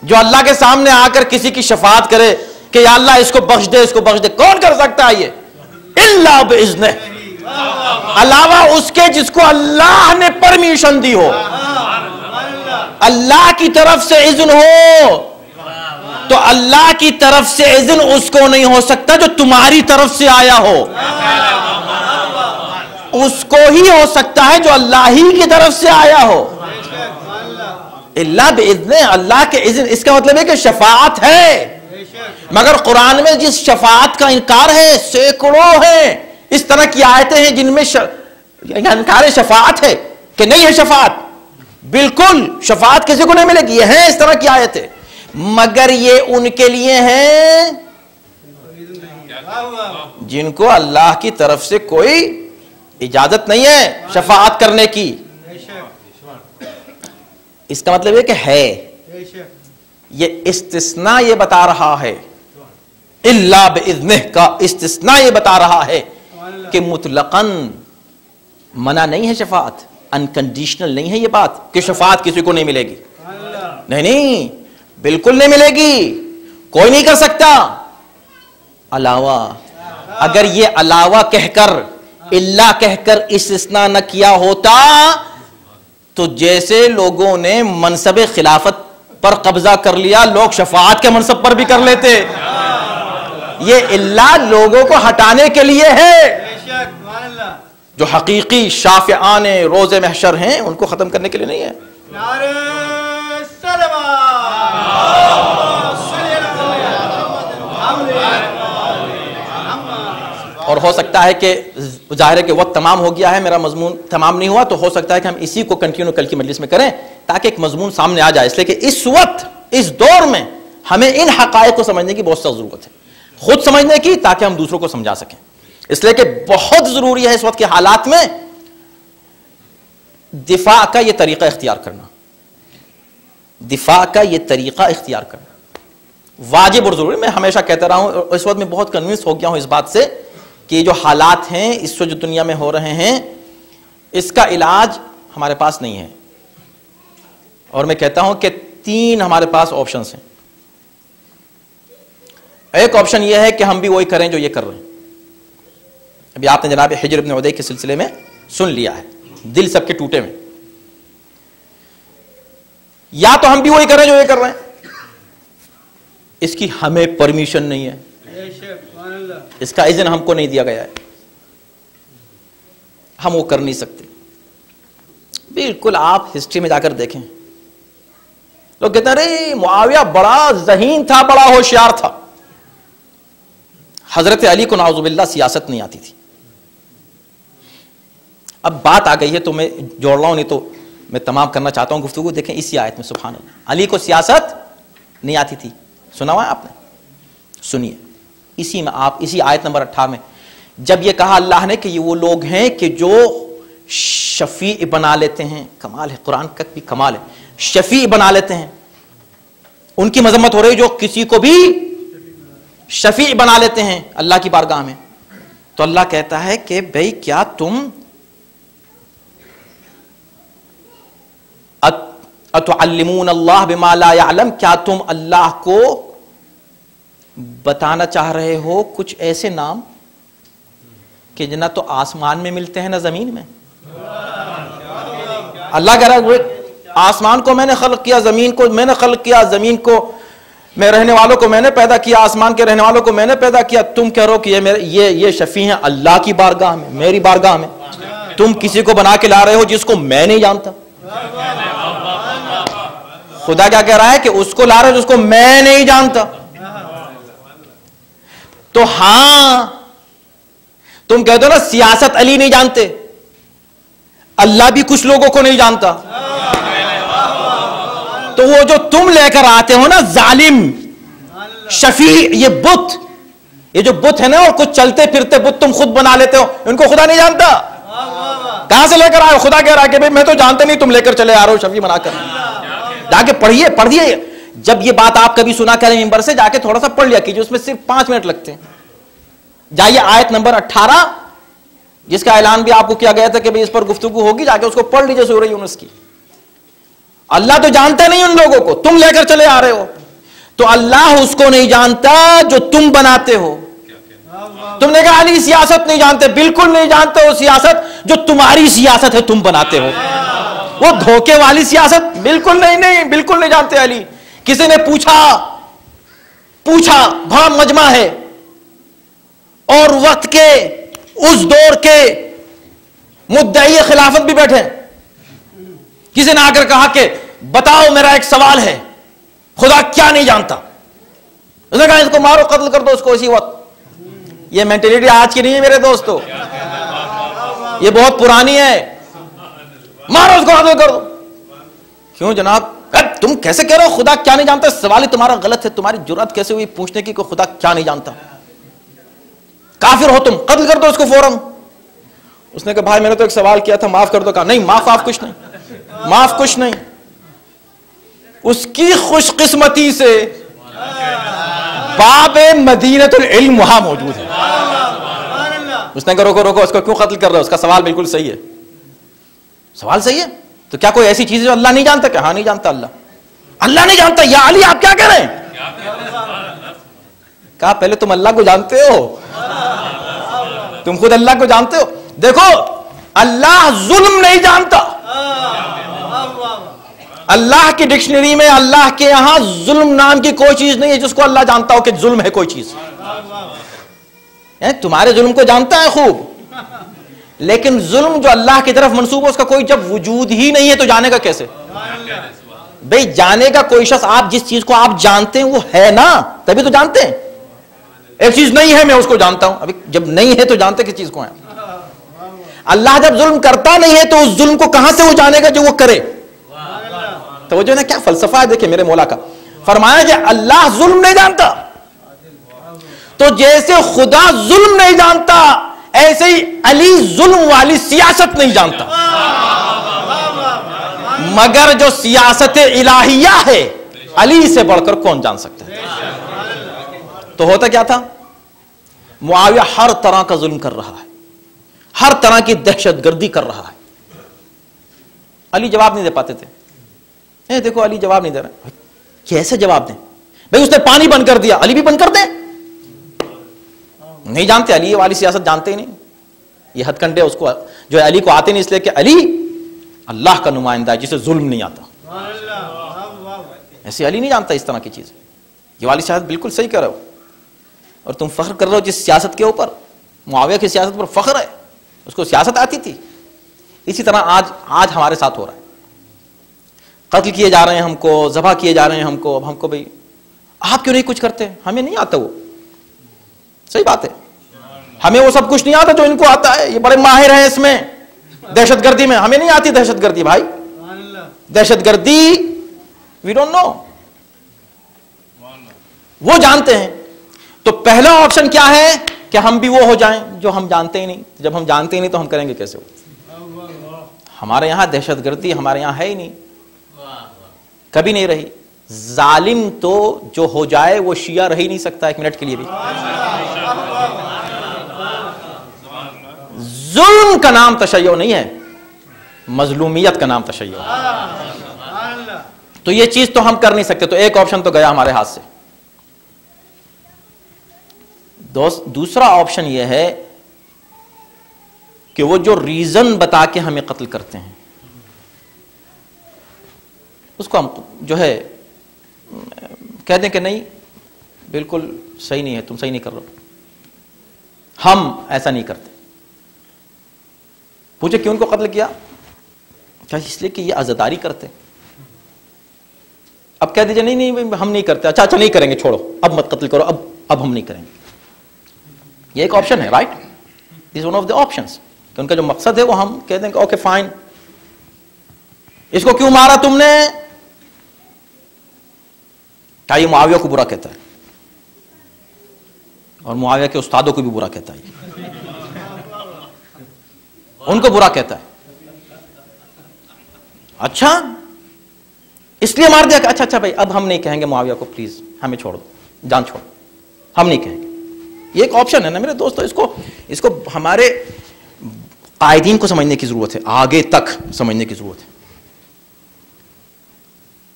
جو اللہ کے سامنے آ کر کسی کی شفاعت کرے کہ یا اللہ اس کو بخش دے، اس کو بخش دے، کون کر سکتا ہے یہ؟ الا باذنہ، علاوہ اس کے جس کو اللہ نے پرمیشن دی ہو، اللہ کی طرف سے اذن ہو، تو اللہ کی طرف سے اذن اس کو نہیں ہو سکتا جو تمہاری طرف سے آیا ہو، اس کو ہی ہو سکتا ہے جو اللہ ہی کی طرف سے آیا ہو۔ اللہ باذن، اللہ کے اذن، اس کا مطلب ہے کہ شفاعت ہے، مگر قرآن میں جس شفاعت کا انکار ہے سینکڑوں ہیں، اس طرح کی آیتیں ہیں جن میں انکار شفاعت ہے کہ نہیں ہے شفاعت، بالکل شفاعت کسی کو نہیں ملے گی، یہ ہیں اس طرح کی آیتیں، مگر یہ ان کے لیے ہیں جن کو اللہ کی طرف سے کوئی اجازت نہیں ہے شفاعت کرنے کی۔ اس کا مطلب یہ کہ ہے، یہ استثناء یہ بتا رہا ہے، الا باذنہ کا استثناء یہ بتا رہا ہے کہ مطلقاً منع نہیں ہے شفاعت، انکنڈیشنل نہیں ہے یہ بات کہ شفاعت کسی کو نہیں ملے گی، نہیں، بالکل نہیں ملے گی، کوئی نہیں کر سکتا۔ علاوہ، اگر یہ علاوہ کہہ کر، الا کہہ کر استثناء نہ کیا ہوتا تو جیسے لوگوں نے منصب خلافت پر قبضہ کر لیا، لوگ شفاعت کے منصب پر بھی کر لیتے۔ یہ اللہ لوگوں کو ہٹانے کے لیے ہے، جو حقیقی شافعان روز محشر ہیں ان کو ختم کرنے کے لیے نہیں ہے۔ اور ہو سکتا ہے کہ ظاہر ہے کہ وقت تمام ہو گیا ہے، میرا مضمون تمام نہیں ہوا، تو ہو سکتا ہے کہ ہم اسی کو کنٹینیو کل کی مجلس میں کریں تاکہ ایک مضمون سامنے آ جائے، اس لیے کہ اس وقت اس دور میں ہمیں ان حقائق کو سمجھنے کی بہت سخت ضرورت ہے، خود سمجھنے کی تاکہ ہم دوسروں کو سمجھا سکیں، اس لیے کہ بہت ضروری ہے اس وقت کے حالات میں دفاع کا یہ طریقہ اختیار کرنا، دفاع کا یہ طریقہ اختیار کرنا واجب اور ضروری۔ میں ہمیشہ کہتا رہا ہوں، اس وقت میں بہت کنوینس ہو گیا ہوں اس بات سے کہ یہ جو حالات ہیں اس وقت جو دنیا میں ہو رہے ہیں اس کا علاج ہمارے پاس نہیں ہے، اور میں کہتا ہوں کہ 3 ہمارے پاس آپشنز ہیں۔ ایک آپشن یہ ہے کہ ہم بھی وہی کریں جو یہ کر رہے ہیں، ابھی آپ نے جناب حجر ابن عدی کے سلسلے میں سن لیا ہے، دل سب کے ٹوٹے میں، یا تو ہم بھی وہی کریں جو یہ کر رہے ہیں، اس کی ہمیں پرمیشن نہیں ہے، اس کا اذن ہم کو نہیں دیا گیا ہے، ہم وہ کر نہیں سکتے۔ بالکل آپ ہسٹری میں جا کر دیکھیں، لوگ کہتے ہیں ارے معاویہ بڑا ذہین تھا، بڑا ہوشیار تھا، حضرت علی کو نعوذ باللہ سیاست نہیں آتی تھی۔ اب بات آ گئی ہے تو میں جوڑ رہا ہوں، نہیں تو میں تمام کرنا چاہتا ہوں گفتگو۔ دیکھیں اسی آیت میں، سبحان اللہ، علی کو سیاست نہیں آتی تھی، سنا ہوا ہے آپ نے؟ سنیے اسی میں، آپ اسی آیت نمبر 18 میں جب یہ کہا اللہ نے کہ یہ وہ لوگ ہیں کہ جو شفیع بنا لیتے ہیں، کمال ہے، قرآن کا بھی کمال ہے، شفیع بنا لیتے ہیں، ان کی مذمت ہو رہی جو کسی کو بھی شفیع بنا لیتے ہیں اللہ کی بارگاہ میں۔ تو اللہ کہتا ہے کہ بھئی کیا تم اتعلمون اللہ بما لا یعلم، کیا تم اللہ کو بتانا چاہ رہے ہو کچھ ایسے نام کہ نہ تو آسمان میں ملتے ہیں نہ زمین میں؟ اللہ کہہ رہا ہے آسمان کو میں نے خلق کیا، زمین کو میں نے خلق کیا، زمین کو میں رہنے والوں کو میں نے پیدا کیا, آسمان کے رہنے والوں کو میں نے پیدا کیا. تم کہہ رہو کہ یہ شفیع ہیں اللہ کی بارگاہ میں, میری بارگاہ میں. تم کسی کو بنا کے لا رہے ہو جس کو میں نہیں جانتا. خدا کیا کہہ رہا ہے کہ اس کو لا رہے ہو جس کو میں نہیں جانتا. تو ہاں تم کہتے ہو نا سیاست علی نہیں جانتے, اللہ بھی کچھ لوگوں کو نہیں جانتا. تو وہ جو تم لے کر آتے ہو نا ظالم شفیع, یہ بت, یہ جو بت ہے نا, اور کچھ چلتے پھرتے بت تم خود بنا لیتے ہو, ان کو خدا نہیں جانتا. کہاں سے لے کر آئے ہو؟ خدا کہہ رہا ہے کہ میں تو جانتے نہیں, تم لے کر چلے آ رہے ہو شفیع بنا کر. جا کے پڑھیے. جب یہ بات آپ کبھی سنا کریں ممبر سے, جا کے تھوڑا سا پڑھ لیا کیجیے, اس میں صرف 5 منٹ لگتے ہیں. جائیے آیت نمبر 18 جس کا اعلان بھی آپ کو کیا گیا تھا کہ اس پر گفتگو ہوگی, جا کے اس کو پڑھ لیجیے سورہ یونس کی. اللہ تو جانتا نہیں ان لوگوں کو, تم لے کر چلے آ رہے ہو. تو اللہ اس کو نہیں جانتا جو تم بناتے ہو. تم نے کہا علی سیاست نہیں جانتے, بالکل نہیں جانتے وہ سیاست جو تمہاری سیاست ہے, تم بناتے ہو. وہ دھوکے والی سیاست بالکل نہیں جانتے علی. کسی نے پوچھا بڑا مجمع ہے اور وقت کے اس دور کے مدعی خلافت بھی بیٹھے. کسی نے آ کر کہا کہ بتاؤ میرا ایک سوال ہے, خدا کیا نہیں جانتا؟ اس نے کہا اس کو مارو, قتل کر دو اس کو اسی وقت. یہ مینٹلٹی آج کی نہیں ہے میرے دوستو, یہ بہت پرانی ہے. مارو اس کو, قتل کر دو. کیوں جناب, تم کیسے کہہ رہے ہو خدا کیا نہیں جانتا؟ سوال ہی تمہارا غلط ہے. تمہاری جرأت کیسے ہوئی پوچھنے کی کہ خدا کیا نہیں جانتا؟ کافر ہو تم, قتل کر دو اس کو فوراً. اس نے کہا بھائی میں نے تو ایک سوال کیا تھا, معاف کر دو. کہا نہیں, معاف کچھ نہیں. اس کی خوش قسمتی سے باب مدینۃ العلم وہاں موجود ہے. اس نے کہا روکو, اس کو کیوں قتل کر رہے ہو؟ اس کا سوال بالکل صحیح ہے. سوال صحیح ہے. تو کیا کوئی ایسی چیز ہے جو اللہ نہیں جانتا؟ کہ ہاں نہیں جانتا, اللہ نہیں جانتا. یا علی آپ کیا کہہ رہے ہیں؟ کہا پہلے تم اللہ کو جانتے ہو, تم خود اللہ کو جانتے ہو. دیکھو اللہ ظلم نہیں جانتا. اللہ کی ڈکشنری میں اللہ کے یہاں ظلم نام کی کوئی چیز نہیں ہے جس کو اللہ جانتا ہو کہ ظلم ہے کوئی چیز. تمہارے ظلم کو جانتا ہے خوب, لیکن ظلم جو اللہ کی طرف منسوب ہے اس کا کوئی جب وجود ہی نہیں ہے تو جانے کا کیسے؟ بھئی جانے کا کوئی شخص, آپ جس چیز کو آپ جانتے ہیں وہ ہے نا, تبھی تو جانتے ہیں. ایک چیز نہیں ہے میں اس کو جانتا ہوں, ابھی جب نہیں ہے تو جانتے کس چیز کو ہے. اللہ جب ظلم کرتا نہیں ہے تو اس ظلم کو کہاں سے وہ جانے گا جو وہ کرے؟ توجہ نا کیا فلسفہ ہے دیکھیں میرے مولا کا. فرمایا کہ اللہ ظلم نہیں جانتا, تو جیسے خدا ظلم نہیں جانتا ایسے ہی علی ظلم والی سیاست نہیں جانتا. مگر جو سیاست الہیہ ہے علی سے بڑھ کر کون جان سکتا ہے؟ تو ہوتا کیا تھا, معاویہ ہر طرح کا ظلم کر رہا ہے, ہر طرح کی دہشت گردی کر رہا ہے. علی جواب نہیں دے پاتے تھے. دیکھو علی جواب نہیں دے رہا, کیسے جواب دیں بھئی؟ اس نے پانی بند کر دیا, علی بھی بند کر دیں؟ نہیں جانتے, علی والی سیاست جانتے ہی نہیں. یہ ہتھ کنڈے اس کو جو ہے علی کو آتے نہیں, اس لیے کہ علی اللہ کا نمائندہ ہے جسے ظلم نہیں آتا. ایسے علی نہیں جانتا اس طرح کی چیز. یہ والی سیاست بالکل صحیح کر رہے ہو, اور تم فخر کر رہے ہو جس سیاست کے اوپر, معاویہ کی سیاست پر فخر ہے, اس کو سیاست آتی تھی. اسی طرح آج ہمارے ساتھ ہو رہا ہے. قتل کیے جا رہے ہیں ہم کو, ذبح کیے جا رہے ہیں ہم کو. اب ہم کو بھئی آپ کیوں نہیں کچھ کرتے؟ ہمیں نہیں آتا وہ, صحیح بات ہے, ہمیں وہ سب کچھ نہیں آتا جو ان کو آتا ہے. یہ بڑے ماہر ہیں اس میں, دہشت گردی میں. ہمیں نہیں آتی دہشت گردی بھائی, دہشت گردی وی ڈونٹ نو, وہ جانتے ہیں. تو پہلا آپشن کیا ہے کہ ہم بھی وہ ہو جائیں جو ہم جانتے ہی نہیں. جب ہم جانتے ہی نہیں تو ہم کریں گے کیسے؟ ہمارے یہاں دہشت گردی ہمارے یہاں ہے ہی نہیں, کبھی نہیں رہی. ظالم تو جو ہو جائے وہ شیعہ رہ ہی نہیں سکتا ایک منٹ کے لیے بھی. ظلم کا نام تشیع نہیں ہے, مظلومیت کا نام تشیع ہے. تو یہ چیز تو ہم کر نہیں سکتے. تو ایک آپشن تو گیا ہمارے ہاتھ سے. دوسرا آپشن یہ ہے کہ وہ جو ریزن بتا کے ہمیں قتل کرتے ہیں اس کو ہم جو ہے کہہ دیں کہ نہیں بالکل صحیح نہیں ہے، تم صحیح نہیں کر رہے ہو، ہم ایسا نہیں کرتے. پوچھے کیوں ان کو قتل کیا؟ کیا اس لیے کہ یہ عزاداری کرتے. اب کہہ دیجیے نہیں ہم نہیں کرتے، اچھا نہیں کریں گے، چھوڑو اب مت قتل کرو، اب ہم نہیں کریں گے. یہ ایک آپشن ہے، right? This one of the options کہ ان کا جو مقصد ہے وہ ہم کہہ دیں کہ اوکے فائن. اس کو کیوں مارا تم نے؟ کیا یہ معاویہ کو برا کہتا ہے اور معاویہ کے استادوں کو بھی برا کہتا ہے، ان کو برا کہتا ہے. اچھا اس لیے مار دیا کہ اچھا بھائی اب ہم نہیں کہیں گے معاویہ کو پلیز ہمیں چھوڑ دو، جان چھوڑو، ہم نہیں کہیں گے. یہ ایک آپشن ہے نا میرے دوستو. اس کو ہمارے قائدین کو سمجھنے کی ضرورت ہے، آگے تک سمجھنے کی ضرورت ہے.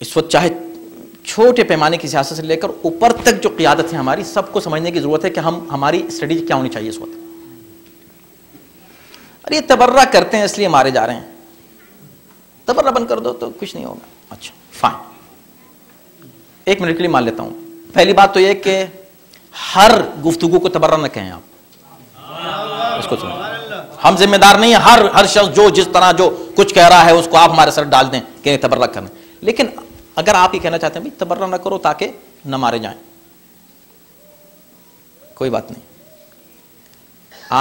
اس وقت چاہے چھوٹے پیمانے کی سیاست سے لے کر اوپر تک جو قیادت ہے ہماری، سب کو سمجھنے کی ضرورت ہے کہ ہماری اسٹریٹجی کیا ہونی چاہیے اس وقت. ارے یہ تبرہ کرتے ہیں اس لیے مارے جا رہے ہیں، تبرہ بند کر دو تو کچھ نہیں ہوگا. اچھا فائن، ایک منٹ کے لیے مان لیتا ہوں. پہلی بات تو یہ کہ ہر گفتگو کو تبرہ نہ کہیں آپ، اس کو سنیں. ہم ذمہ دار نہیں ہیں، ہر شخص جو جس طرح جو کچھ کہہ رہا ہے اس کو آپ ہمارے سر ڈال دیں کہ تبرہ کرنا. لیکن اگر آپ یہ کہنا چاہتے ہیں تبرہ نہ کرو تاکہ نہ مارے جائیں، کوئی بات نہیں.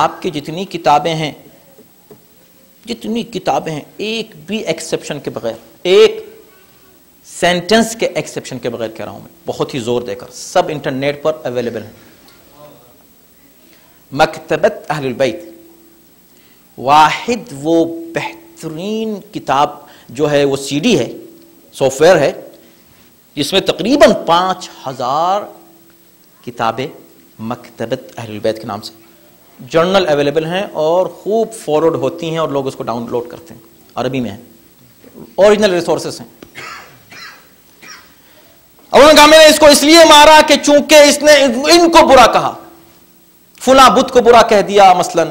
آپ کی جتنی کتابیں ہیں ایک بھی ایکسیپشن کے بغیر، ایک سینٹنس کے ایکسیپشن کے بغیر کہہ رہا ہوں میں بہت ہی زور دے کر، سب انٹرنیٹ پر اویلیبل ہیں. مکتبۃ اہل البیت واحد وہ بہترین کتاب جو ہے وہ سی ڈی ہے، سافٹ ویئر ہے، جس میں تقریباً 5000 کتابیں مکتبۃ اہل البیت کے نام سے جرنل اویلیبل ہیں اور خوب فارورڈ ہوتی ہیں اور لوگ اس کو ڈاؤن لوڈ کرتے ہیں، عربی میں ہیں، اوریجنل ریسورسز ہیں. اور انہوں نے کہا میں نے اس کو اس لیے مارا کہ چونکہ اس نے ان کو برا کہا، فلاں بت کو برا کہہ دیا مثلا،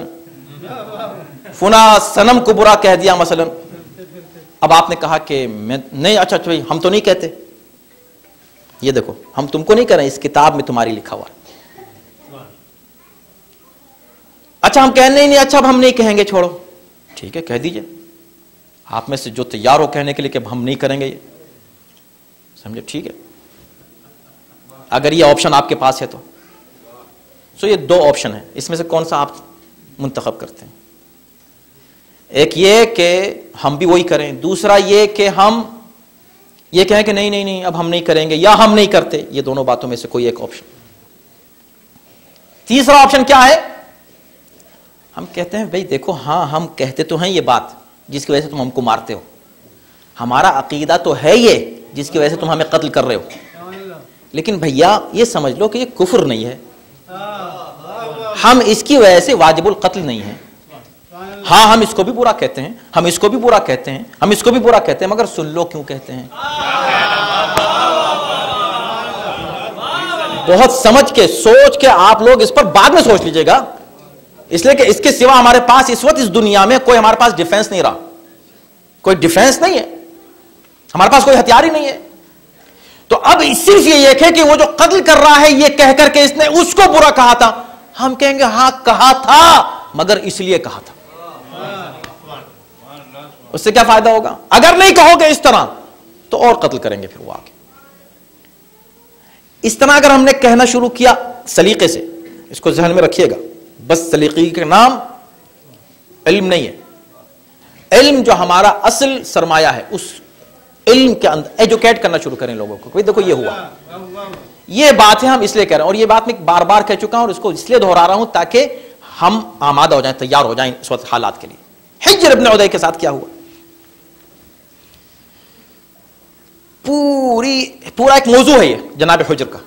فلاں صنم کو برا کہہ دیا مثلا. اب آپ نے کہا کہ میں نہیں، اچھا بھائی ہم تو نہیں کہتے، یہ دیکھو ہم تم کو نہیں کہہ رہے، اس کتاب میں تمہاری لکھا ہوا ہے. اچھا ہم کہنے ہی نہیں، اچھا اب ہم نہیں کہیں گے، چھوڑو. ٹھیک ہے کہہ دیجئے، آپ میں سے جو تیار ہو کہنے کے لیے کہ ہم نہیں کریں گے، یہ سمجھے؟ ٹھیک ہے اگر یہ آپشن آپ کے پاس ہے تو. سو یہ دو آپشن ہیں، اس میں سے کون سا آپ منتخب کرتے ہیں؟ ایک یہ کہ ہم بھی وہی کریں، دوسرا یہ کہ ہم یہ کہیں کہ نہیں اب ہم نہیں کریں گے یا ہم نہیں کرتے. یہ دونوں باتوں میں سے کوئی ایک آپشن. تیسرا آپشن کیا ہے؟ ہم کہتے ہیں بھائی دیکھو ہاں ہم کہتے تو ہیں یہ بات جس کی وجہ سے تم ہم کو مارتے ہو، ہمارا عقیدہ تو ہے یہ جس کی وجہ سے تم ہمیں قتل کر رہے ہو، لیکن بھیا یہ سمجھ لو کہ یہ کفر نہیں ہے، ہم اس کی وجہ سے واجب القتل نہیں ہیں. ہاں ہم اس کو بھی برا کہتے ہیں، ہم اس کو بھی برا کہتے ہیں، ہم اس کو بھی برا کہتے ہیں، مگر سن لو کیوں کہتے ہیں. بہت سمجھ کے سوچ کے آپ لوگ اس پر بعد میں سوچ لیجئے گا، اس لیے کہ اس کے سوا ہمارے پاس اس وقت اس دنیا میں کوئی ہمارے پاس ڈیفنس نہیں رہا، کوئی ڈیفنس نہیں ہے، ہمارے پاس کوئی ہتھیار ہی نہیں ہے. تو اب صرف یہ ہے کہ وہ جو قتل کر رہا ہے یہ کہہ کر کے اس نے اس کو برا کہا تھا، ہم کہیں گے ہاں کہا تھا مگر اس لیے کہا تھا. اس سے کیا فائدہ ہوگا؟ اگر نہیں کہو گے اس طرح تو اور قتل کریں گے پھر وہ آگے. اس طرح اگر ہم نے کہنا شروع کیا سلیقے سے، اس کو ذہن میں رکھیے گا، بس سلیقے کے نام علم نہیں ہے. علم جو ہمارا اصل سرمایہ ہے، اس علم کے اندر ایجوکیٹ کرنا شروع کریں لوگوں کو. دیکھو یہ ہوا، یہ بات ہے ہم اس لیے کہہ رہے ہیں، اور یہ بات میں بار بار کہہ چکا ہوں اور اس کو اس لیے دہرا رہا ہوں تاکہ ہم آمادہ ہو جائیں، تیار ہو جائیں اس وقت حالات کے لیے. حجر ابن عدی کے ساتھ کیا ہوا؟ پورا ایک موضوع ہے یہ جناب حجر کا،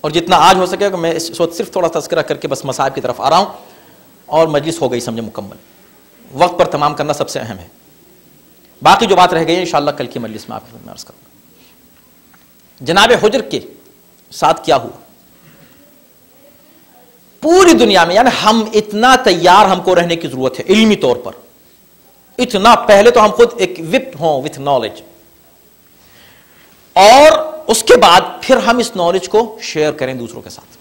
اور جتنا آج ہو سکے کہ میں اس وقت صرف تھوڑا تذکرہ کر کے بس مصائب کی طرف آ رہا ہوں، اور مجلس ہو گئی سمجھے مکمل. وقت پر تمام کرنا سب سے اہم ہے، باقی جو بات رہ گئی انشاءاللہ کل کی مجلس میں آپ کی خدمت میں عرض کروں گا. جناب حجر کے ساتھ کیا ہوا پوری دنیا میں، یعنی ہم اتنا تیار ہم کو رہنے کی ضرورت ہے علمی طور پر، اتنا پہلے تو ہم خود ایک وپڈ ہوں وتھ نالج، اور اس کے بعد پھر ہم اس نالج کو شیئر کریں دوسروں کے ساتھ.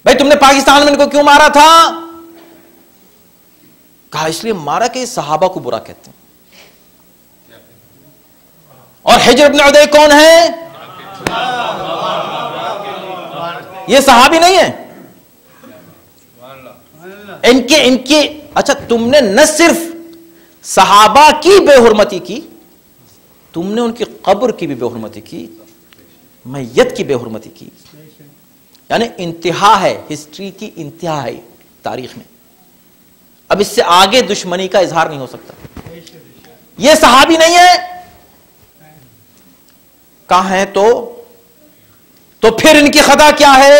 بھائی تم نے پاکستان میں ان کو کیوں مارا تھا؟ کہا اس لیے مارا کہ صحابہ کو برا کہتے ہیں. اور حجر ابن عدی کون ہے؟ یہ صحابی نہیں ہے. ان کی اچھا تم نے نہ صرف صحابہ کی بے حرمتی کی، تم نے ان کی قبر کی بھی بے حرمتی کی، میت کی بے حرمتی کی. یعنی انتہا ہے، ہسٹری کی انتہا ہے تاریخ میں. اب اس سے آگے دشمنی کا اظہار نہیں ہو سکتا. یہ صحابی نہیں ہے. کہاں ہے تو پھر ان کی خطا کیا ہے؟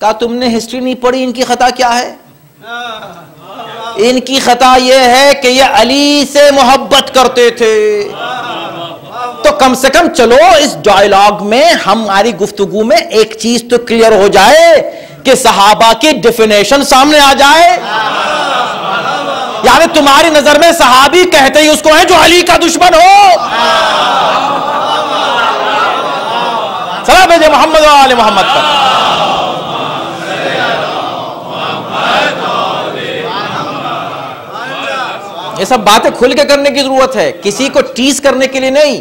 کہا تم نے ہسٹری نہیں پڑھی. ان کی خطا کیا ہے؟ ان کی خطا یہ ہے کہ یہ علی سے محبت کرتے تھے. تو کم سے کم چلو اس ڈائلاگ میں ہماری گفتگو میں ایک چیز تو کلیئر ہو جائے کہ صحابہ کی ڈیفینیشن سامنے آ جائے. یعنی تمہاری نظر میں صحابی کہتے ہی اس کو ہے جو علی کا دشمن ہو. سلام بھیجے محمد و آل محمد پر. یہ سب باتیں کھل کے کرنے کی ضرورت ہے، کسی کو ٹیز کرنے کے لیے نہیں.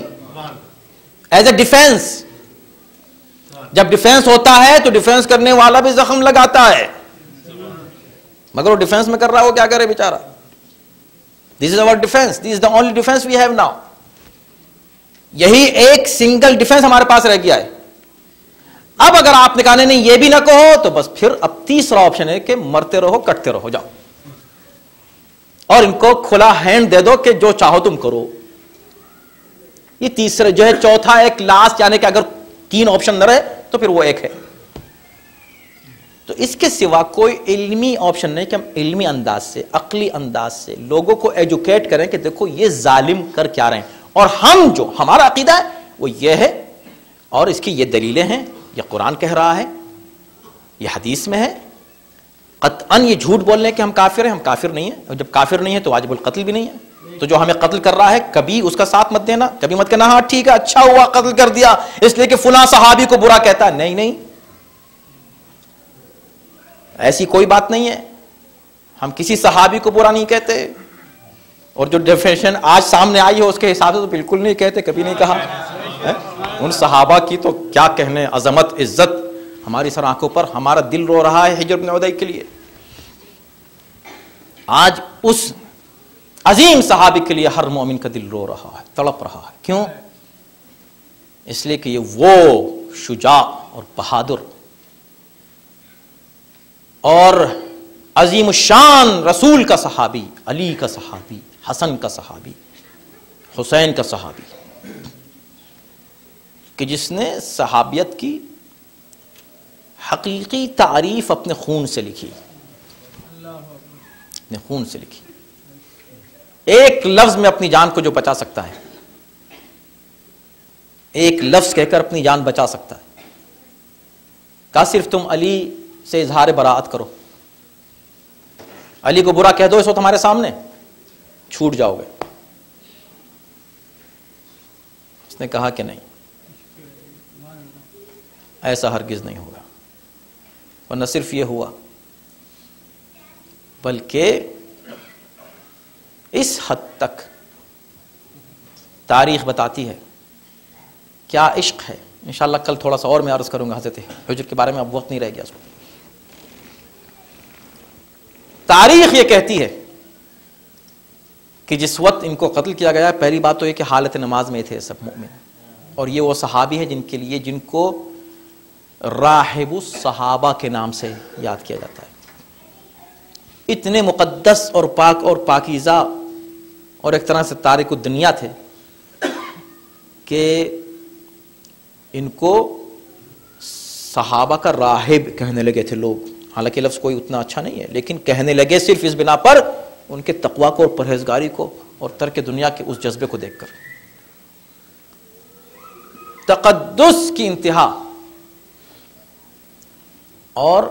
ایز اے ڈیفینس، جب ڈیفینس ہوتا ہے تو ڈیفینس کرنے والا بھی زخم لگاتا ہے، مگر وہ ڈیفینس میں کر رہا ہے، وہ کیا کرے بیچارہ. This is our defence, this is the only defence we have now. یہی ایک سنگل ڈیفینس ہمارے پاس رہ گیا ہے. اب اگر آپ نے کہا نہیں یہ بھی نہ کہو تو بس پھر اب تیسرا آپشن ہے کہ مرتے رہو کٹتے رہو جاؤ، اور ان کو کھلا ہینڈ دے دو کہ جو چاہو تم کرو. یہ تیسرا جو ہے چوتھا ایک لاسٹ، یعنی کہ اگر تین آپشن نہ رہے تو پھر وہ ایک ہے. تو اس کے سوا کوئی علمی آپشن نہیں کہ ہم علمی انداز سے، عقلی انداز سے لوگوں کو ایجوکیٹ کریں کہ دیکھو یہ ظالم کر کیا رہے ہیں، اور ہم جو ہمارا عقیدہ ہے وہ یہ ہے، اور اس کی یہ دلیلیں ہیں، یہ قرآن کہہ رہا ہے، یہ حدیث میں ہے. قطعاً یہ جھوٹ بولنے کہ ہم کافر ہیں، ہم کافر نہیں ہیں، اور جب کافر نہیں ہے تو واجب القتل بھی نہیں ہے. تو جو ہمیں قتل کر رہا ہے کبھی اس کا ساتھ مت دینا، کبھی مت کہنا ہاں ٹھیک ہے اچھا ہوا قتل کر دیا اس لیے کہ فلاں صحابی کو برا کہتا ہے. نہیں نہیں، ایسی کوئی بات نہیں ہے. ہم کسی صحابی کو برا نہیں کہتے، اور جو ڈیفینیشن آج سامنے آئی ہے اس کے حساب سے تو بالکل نہیں کہتے، کبھی نہیں کہا. ان صحابہ کی تو کیا کہنے، عظمت عزت ہماری سر آنکھوں پر. ہمارا دل رو رہا ہے حجر بن عدی کے لیے. آج اس عظیم صحابی کے لیے ہر مومن کا دل رو رہا ہے، تڑپ رہا ہے. کیوں؟ اس لیے کہ یہ وہ شجاع اور بہادر اور عظیم الشان رسول کا صحابی، علی کا صحابی، حسن کا صحابی، حسین کا صحابی، کہ جس نے صحابیت کی حقیقی تعریف اپنے خون سے لکھی، اپنے خون سے لکھی. ایک لفظ میں اپنی جان کو جو بچا سکتا ہے، ایک لفظ کہہ کر اپنی جان بچا سکتا ہے، کہا صرف تم علی سے اظہار براءت کرو، علی کو برا کہہ دو اس وقت ہمارے سامنے، چھوٹ جاؤ گے. اس نے کہا کہ نہیں، ایسا ہرگز نہیں ہوگا. اور نہ صرف یہ ہوا بلکہ اس حد تک تاریخ بتاتی ہے کیا عشق ہے. انشاءاللہ کل تھوڑا سا اور میں عرض کروں گا حضرت حجر کے بارے میں، اب وقت نہیں رہ گیا اس کو. تاریخ یہ کہتی ہے کہ جس وقت ان کو قتل کیا گیا، پہلی بات تو یہ کہ حالت نماز میں تھے سب مومن، اور یہ وہ صحابی ہیں جن کو راہب الصحابہ کے نام سے یاد کیا جاتا ہے. اتنے مقدس اور پاک اور پاکیزہ اور ایک طرح سے تارک الدنیا تھے کہ ان کو صحابہ کا راہب کہنے لگے تھے لوگ. حالانکہ لفظ کوئی اتنا اچھا نہیں ہے، لیکن کہنے لگے صرف اس بنا پر ان کے تقوی کو اور پرہیزگاری کو اور ترک دنیا کے اس جذبے کو دیکھ کر. تقدس کی انتہا. اور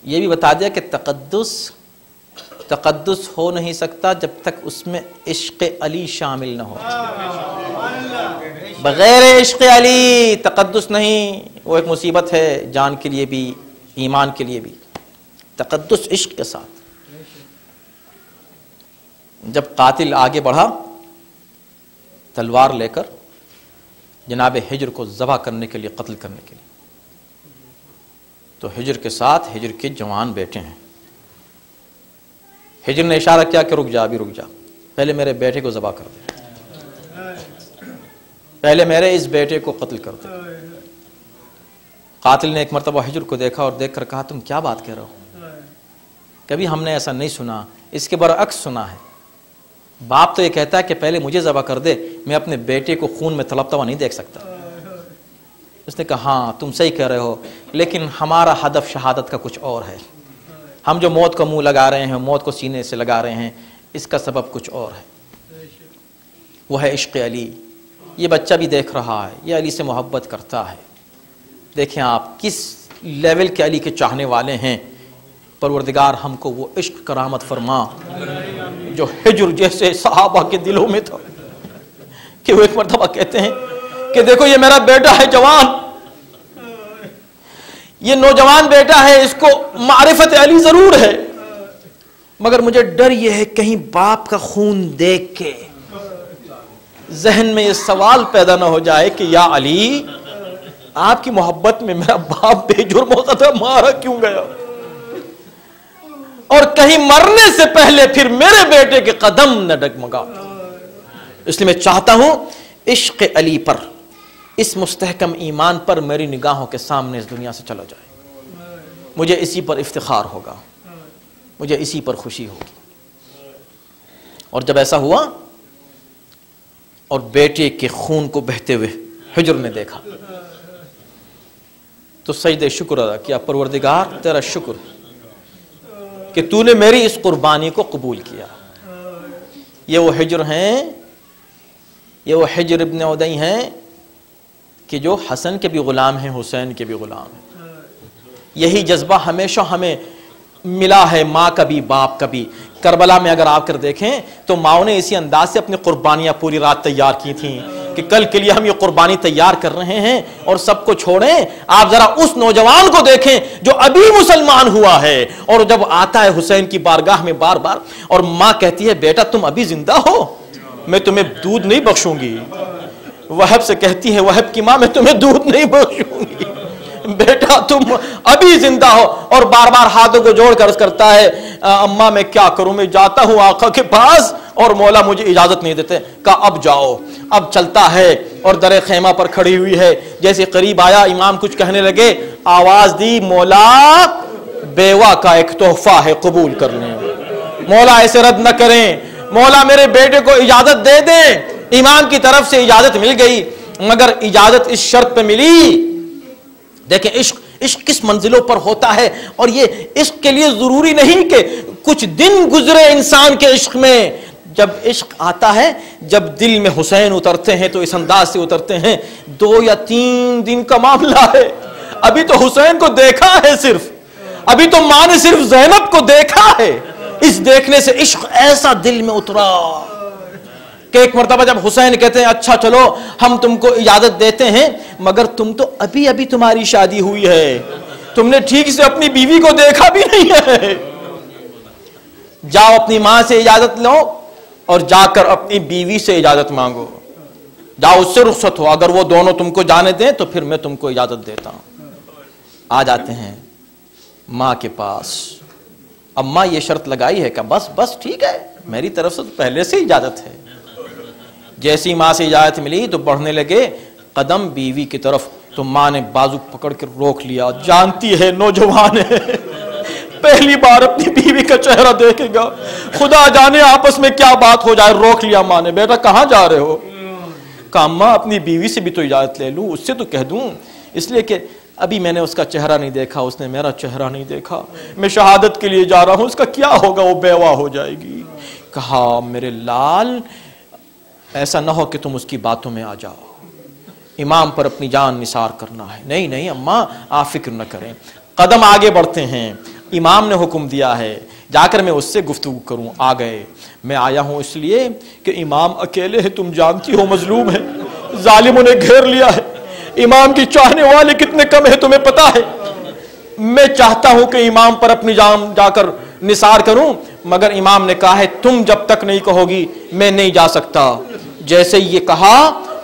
یہ بھی بتا دیا کہ تقدس تقدس ہو نہیں سکتا جب تک اس میں عشق علی شامل نہ ہو. بغیر عشق علی تقدس نہیں. وہ ایک مصیبت ہے جان کے لیے بھی ایمان کے لیے بھی. تقدس عشق کے ساتھ. جب قاتل آگے بڑھا تلوار لے کر جناب ہجر کو ذبح کرنے کے لیے، قتل کرنے کے لیے، تو ہجر کے ساتھ ہجر کے جوان بیٹے ہیں. ہجر نے اشارہ کیا کہ رک جا، ابھی رک جا، پہلے میرے بیٹے کو ذبح کر دے، پہلے میرے اس بیٹے کو قتل کر دے. قاتل نے ایک مرتبہ ہجر کو دیکھا اور دیکھ کر کہا تم کیا بات کہہ رہے ہو، کبھی ہم نے ایسا نہیں سنا. اس کے برعکس سنا ہے. باپ تو یہ کہتا ہے کہ پہلے مجھے ذبح کر دے، میں اپنے بیٹے کو خون میں تڑپتا ہوا نہیں دیکھ سکتا. اس نے کہا ہاں تم صحیح کہہ رہے ہو، لیکن ہمارا ہدف شہادت کا کچھ اور ہے. ہم جو موت کو منہ لگا رہے ہیں، موت کو سینے سے لگا رہے ہیں، اس کا سبب کچھ اور ہے. وہ ہے عشق علی. یہ بچہ بھی دیکھ رہا ہے، یہ علی سے محبت کرتا ہے. دیکھیں آپ کس لیول کے علی کے چاہنے والے ہیں. پروردگار ہم کو وہ عشق کرامت فرما جو ہجر جیسے صحابہ کے دلوں میں تھا، کہ وہ ایک مرتبہ کہتے ہیں کہ دیکھو یہ میرا بیٹا ہے جوان، یہ نوجوان بیٹا ہے، اس کو معرفت علی ضرور ہے، مگر مجھے ڈر یہ ہے کہیں باپ کا خون دیکھ کے ذہن میں یہ سوال پیدا نہ ہو جائے کہ یا علی آپ کی محبت میں میرا باپ بے جرم ہوتا تھا، مارا کیوں گیا، اور کہیں مرنے سے پہلے پھر میرے بیٹے کے قدم نہ ڈگمگا. اس لیے میں چاہتا ہوں عشق علی پر، اس مستحکم ایمان پر میری نگاہوں کے سامنے اس دنیا سے چلا جائے. مجھے اسی پر افتخار ہوگا، مجھے اسی پر خوشی ہوگی. اور جب ایسا ہوا اور بیٹے کے خون کو بہتے ہوئے ہجر نے دیکھا تو سجدے شکر ادا کیا. پروردگار تیرا شکر کہ تو نے میری اس قربانی کو قبول کیا. یہ وہ ہجر ہیں، یہ وہ ہجر ابن عدی ہیں کہ جو حسن کے بھی غلام ہیں، حسین کے بھی غلام ہیں. یہی جذبہ ہمیشہ ہمیں ملا ہے، ماں کا بھی باپ کا بھی. کربلا میں اگر آپ کر دیکھیں تو ماؤں نے اسی انداز سے اپنی قربانیاں پوری رات تیار کی تھیں کہ کل کے لیے ہم یہ قربانی تیار کر رہے ہیں اور سب کو چھوڑیں. آپ ذرا اس نوجوان کو دیکھیں جو ابھی مسلمان ہوا ہے اور جب آتا ہے حسین کی بارگاہ میں بار بار اور ماں کہتی ہے بیٹا تم ابھی زندہ ہو، میں تمہیں دودھ نہیں بخشوں گی. وہب سے کہتی ہے وہب کی ماں میں تمہیں دودھ نہیں بخشوں گی، بیٹا تم ابھی زندہ ہو. اور بار بار ہاتھوں کو جوڑ کر کرتا ہے اماں میں کیا کروں، میں جاتا ہوں آقا کے پاس اور مولا مجھے اجازت نہیں دیتے. کہا اب جاؤ. اب چلتا ہے اور در خیمہ پر کھڑی ہوئی ہے. جیسے قریب آیا امام کچھ کہنے لگے، آواز دی مولا بیوہ کا ایک تحفہ ہے قبول کر لیں، مولا ایسے رد نہ کریں، مولا میرے بیٹے کو اجازت دے دیں. امام کی طرف سے اجازت مل گئی، مگر اجازت اس شرط پہ ملی. دیکھیں عشق کس منزلوں پر ہوتا ہے. اور یہ عشق کے لیے ضروری نہیں کہ کچھ دن گزرے انسان کے عشق میں. جب عشق آتا ہے، جب دل میں حسین اترتے ہیں تو اس انداز سے اترتے ہیں 2 یا 3 دن کا معاملہ ہے. ابھی تو حسین کو دیکھا ہے، صرف ابھی تو ماں نے صرف زینب کو دیکھا ہے. اس دیکھنے سے عشق ایسا دل میں اترا کہ ایک مرتبہ جب حسین کہتے ہیں اچھا چلو ہم تم کو اجازت دیتے ہیں، مگر تم تو ابھی تمہاری شادی ہوئی ہے، تم نے ٹھیک سے اپنی بیوی کو دیکھا بھی نہیں ہے. جاؤ اپنی ماں سے اجازت لو اور جا کر اپنی بیوی سے اجازت مانگو. جاؤ اس سے رخصت ہو، اگر وہ دونوں تم کو جانے دیں تو پھر میں تم کو اجازت دیتا ہوں. آ جاتے ہیں ماں کے پاس. اماں یہ شرط لگائی ہے کہ بس ٹھیک ہے، میری طرف سے تو پہلے سے اجازت ہے. جیسی ماں سے اجازت ملی تو بڑھنے لگے قدم بیوی کی طرف، تو ماں نے بازو پکڑ کے روک لیا. جانتی ہے نوجوان ہے، پہلی بار اپنی بیوی کا چہرہ دیکھے گا، خدا جانے آپس میں کیا بات ہو جائے. روک لیا ماں نے. بیٹا کہاں جا رہے ہو؟ کہا ماں اپنی بیوی سے بھی تو اجازت لے لوں، اس سے تو کہہ دوں، اس لیے کہ ابھی میں نے اس کا چہرہ نہیں دیکھا، اس نے میرا چہرہ نہیں دیکھا، میں شہادت کے لیے جا رہا ہوں، اس کا کیا ہوگا، وہ بیوہ ہو جائے گی. کہا میرے لال ایسا نہ ہو کہ تم اس کی باتوں میں آ جاؤ، امام پر اپنی جان نثار کرنا ہے. نہیں اماں آپ فکر نہ کریں. قدم آگے بڑھتے ہیں. امام نے حکم دیا ہے، جا کر میں اس سے گفتگو کروں. آ گئے. میں آیا ہوں اس لیے کہ امام اکیلے ہیں, تم جانتی ہو مظلوم ہے, ظالموں نے گھیر لیا ہے, امام کی چاہنے والے کتنے کم ہیں تمہیں پتا ہے. میں چاہتا ہوں کہ امام پر اپنی جان جا کر نثار کروں, مگر امام نے کہا ہے تم جب تک نہیں کہو گی میں نہیں جا سکتا. جیسے یہ کہا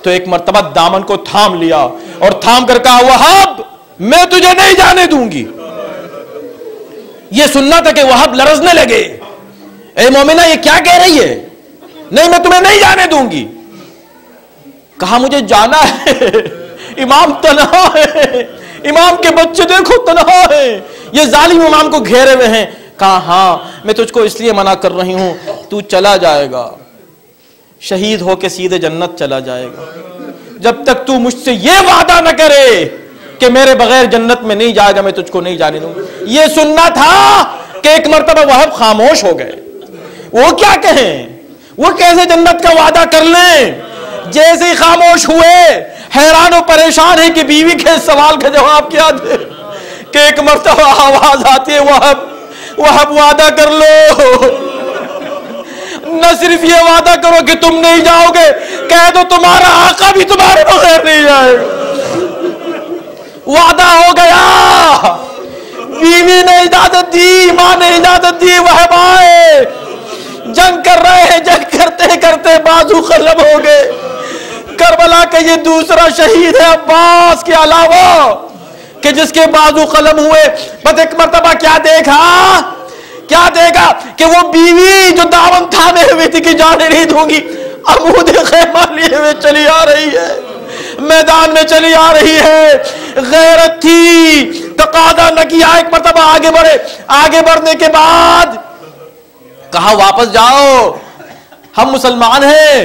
تو ایک مرتبہ دامن کو تھام لیا اور تھام کر کہا وہاب میں تجھے نہیں جانے دوں گی. یہ سننا تھا کہ وہاب لرزنے لگے, اے مومنہ یہ کیا کہہ رہی ہے, نہیں میں تمہیں نہیں جانے دوں گی. کہا مجھے جانا ہے, امام تنہا ہے, امام کے بچے دیکھو تنہا ہے, یہ ظالم امام کو گھیرے ہوئے ہیں. کہا ہاں میں تجھ کو اس لیے منع کر رہی ہوں, تو چلا جائے گا, شہید ہو کے سیدھے جنت چلا جائے گا, جب تک تو مجھ سے یہ وعدہ نہ کرے کہ میرے بغیر جنت میں نہیں جائے گا میں تجھ کو نہیں جانے دوں. یہ سننا تھا کہ ایک مرتبہ وہاب خاموش ہو گئے. وہ کیا کہیں, وہ کیسے جنت کا وعدہ کر لیں. جیسے ہی خاموش ہوئے حیران و پریشان ہے کہ بیوی کے سوال کا جواب کیا دے, کہ ایک مرتبہ آواز آتی ہے وہاب وعدہ کر لو, نہ صرف یہ وعدہ کرو کہ تم نہیں جاؤ گے, کہہ دو تمہارا آقا بھی تمہارے بغیر نہیں جائے گا. وعدہ ہو گیا, بیوی نے اجازت دی, ماں نے اجازت دی, وہاب آئے, جنگ کر رہے ہیں, جنگ کرتے کرتے بازو قلم ہو گئے. کربلا کا یہ دوسرا شہید ہے عباس کے علاوہ کہ جس کے بازو قلم ہوئے. بس ایک مرتبہ کیا دیکھا کہ وہ بیوی جو دامن تھامے ہوئی تھی کہ جانے نہیں دوں گی, عمود خیمہ لیے ہوئے چلی آ رہی ہے, میدان میں چلی آ رہی ہے. غیرت تھی, تقاضا نہ کیا, ایک مرتبہ آگے بڑھے. آگے بڑھنے کے بعد کہا واپس جاؤ, ہم مسلمان ہیں,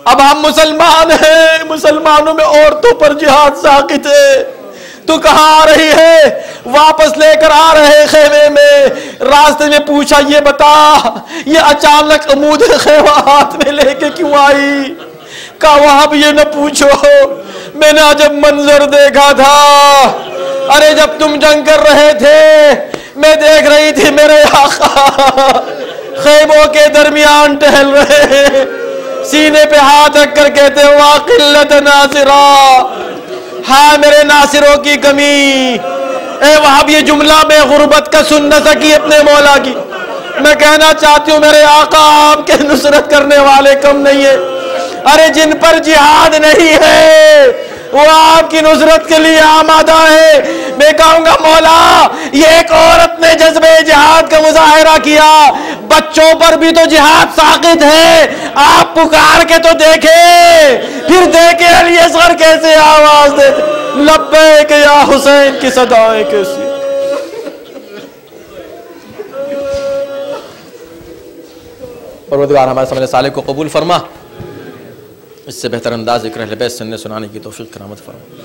اب ہم مسلمان ہیں, مسلمانوں میں عورتوں پر جہاد ساقط ہے. تو کہاں آ رہی ہے, واپس لے کر آ رہے خیمے میں. راستے میں پوچھا یہ بتا یہ اچانک عمود خیمہ ہاتھ میں لے کے کیوں آئی. کہا وہاں بھی یہ نہ پوچھو, میں نے جب منظر دیکھا تھا, ارے جب تم جنگ کر رہے تھے میں دیکھ رہی تھی میرے آقا خیموں کے درمیان ٹہل رہے, سینے پہ ہاتھ رکھ کر کہتے واقلت ناصرہ, ہاں میرے ناصروں کی کمی. اے وہاب یہ جملہ میں غربت کا سن نہ سکی اپنے مولا کی. میں کہنا چاہتی ہوں میرے آقا آپ کے نصرت کرنے والے کم نہیں ہے. ارے جن پر جہاد نہیں ہے وہ آپ کی نصرت کے لیے آمادہ ہے. میں کہوں گا مولا یہ ایک عورت نے جذبے جہاد کا مظاہرہ کیا, بچوں پر بھی تو جہاد ساقط ہے. آپ پکار کے تو دیکھے, پھر دیکھے علی اصغر کیسے آواز دیتے لبیک یا حسین کی صدائیں کیسی. پروردگار ہمارے سامنے صالح کو قبول فرما, اس سے بہتر انداز ذکر اہل بیت سننے سنانے کی توفیق کرامت فرما.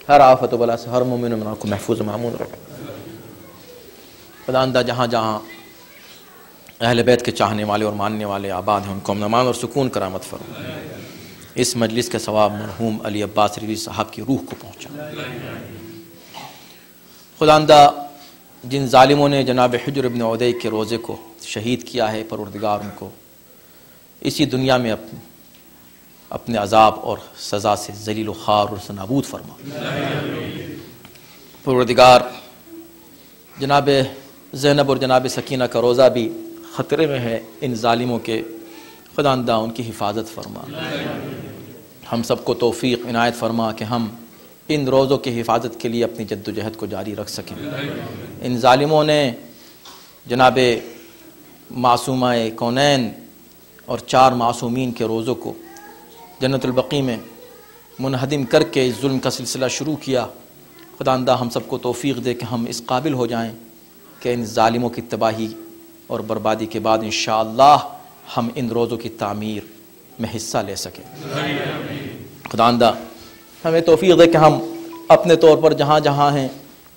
ہر آفت و بلا سے ہر مومن و مومنہ کو محفوظ و معمون رکھ. خداوندہ جہاں جہاں اہل بیت کے چاہنے والے اور ماننے والے آباد ہیں ان کو امن امان اور سکون کرامت فرما. اس مجلس کے ثواب مرحوم علی عباس رضوی صاحب کی روح کو پہنچا. خداوندہ جن ظالموں نے جناب حجر ابن عدی کے روزے کو شہید کیا ہے, پروردگار ان کو اسی دنیا میں اپنے عذاب اور سزا سے ذلیل و خوار اور نابود فرما. پروردگار جناب زینب اور جناب سکینہ کا روزہ بھی خطرے میں ہے ان ظالموں کے, خداوندہ ان کی حفاظت فرما. ہم سب کو توفیق عنایت فرما کہ ہم ان روزوں کی حفاظت کے لیے اپنی جد و جہد کو جاری رکھ سکیں. ان ظالموں نے جناب معصومہ کونین اور 4 معصومین کے روزوں کو جنت البقیع میں منہدم کر کے اس ظلم کا سلسلہ شروع کیا. خداوندہ ہم سب کو توفیق دے کہ ہم اس قابل ہو جائیں کہ ان ظالموں کی تباہی اور بربادی کے بعد انشاءاللہ ہم ان روزوں کی تعمیر میں حصہ لے سکیں. خداوندہ ہمیں توفیق دے کہ ہم اپنے طور پر جہاں جہاں ہیں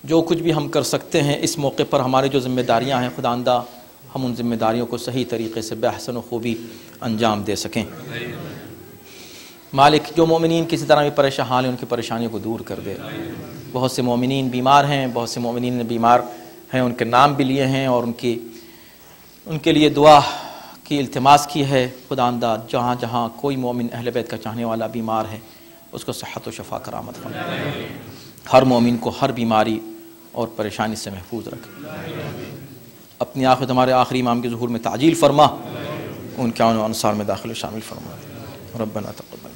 جو کچھ بھی ہم کر سکتے ہیں اس موقع پر ہماری جو ذمہ داریاں ہیں خداوندہ ہم ان ذمہ داریوں کو صحیح طریقے سے بحسن و خوبی انجام دے سکیں. مالک جو مومنین کسی طرح بھی پریشان ہیں ان کی پریشانیوں کو دور کر دے. بہت سے مومنین بیمار ہیں, بہت سے مومنین نے بیمار ہیں ان کے نام بھی لیے ہیں اور ان کے لیے دعا کی التماس کی ہے۔ خداوندہ جہاں جہاں کوئی مومن اہل بیت کا چاہنے والا بیمار ہے اس کو صحت و شفا کرامت فرما، ہر مومن کو ہر بیماری اور پریشانی سے محفوظ رکھ، اپنی آخرت ہمارے آخری امام کے ظہور میں تعجیل فرما، ان کے اعوان و انصار میں داخل و شامل فرما۔ ربنا تقبل منا۔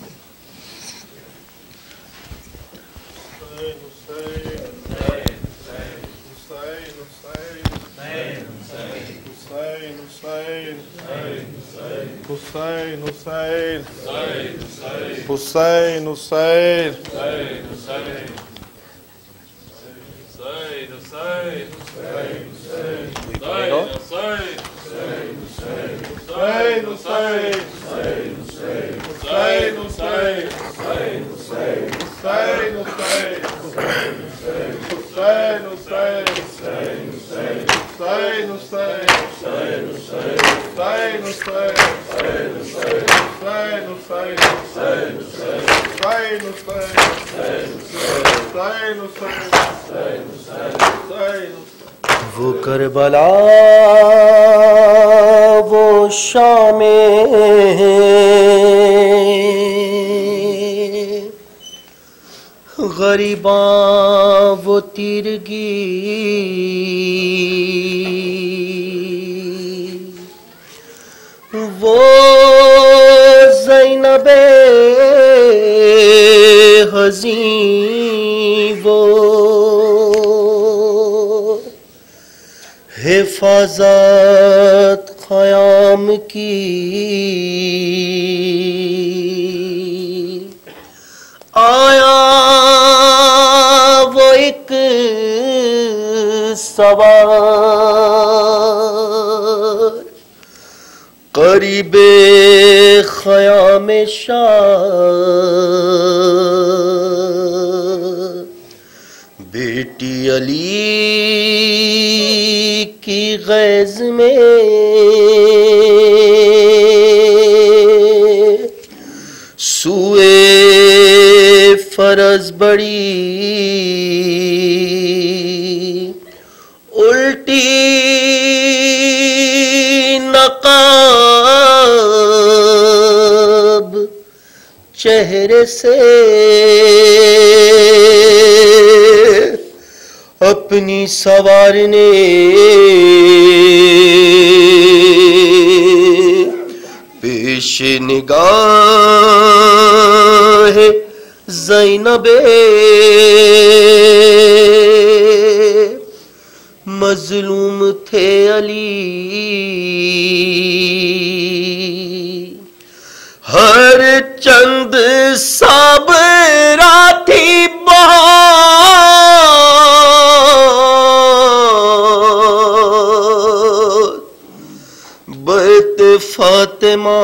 وہ کربلا وہ شام غریباں وہ تیرگی، وہ زینب حزین وہ حفاظت قیام کی، آیا وہ ایک سوار قریب خیام شاہ، بیٹی علی کی غیظ میں سوئے فرض بڑی، الٹی نقاب چہرے سے اپنی سوار نے پیش نگاہ زینب مظلوم تھے علی، ہر چند صابرہ تھی بیت فاطمہ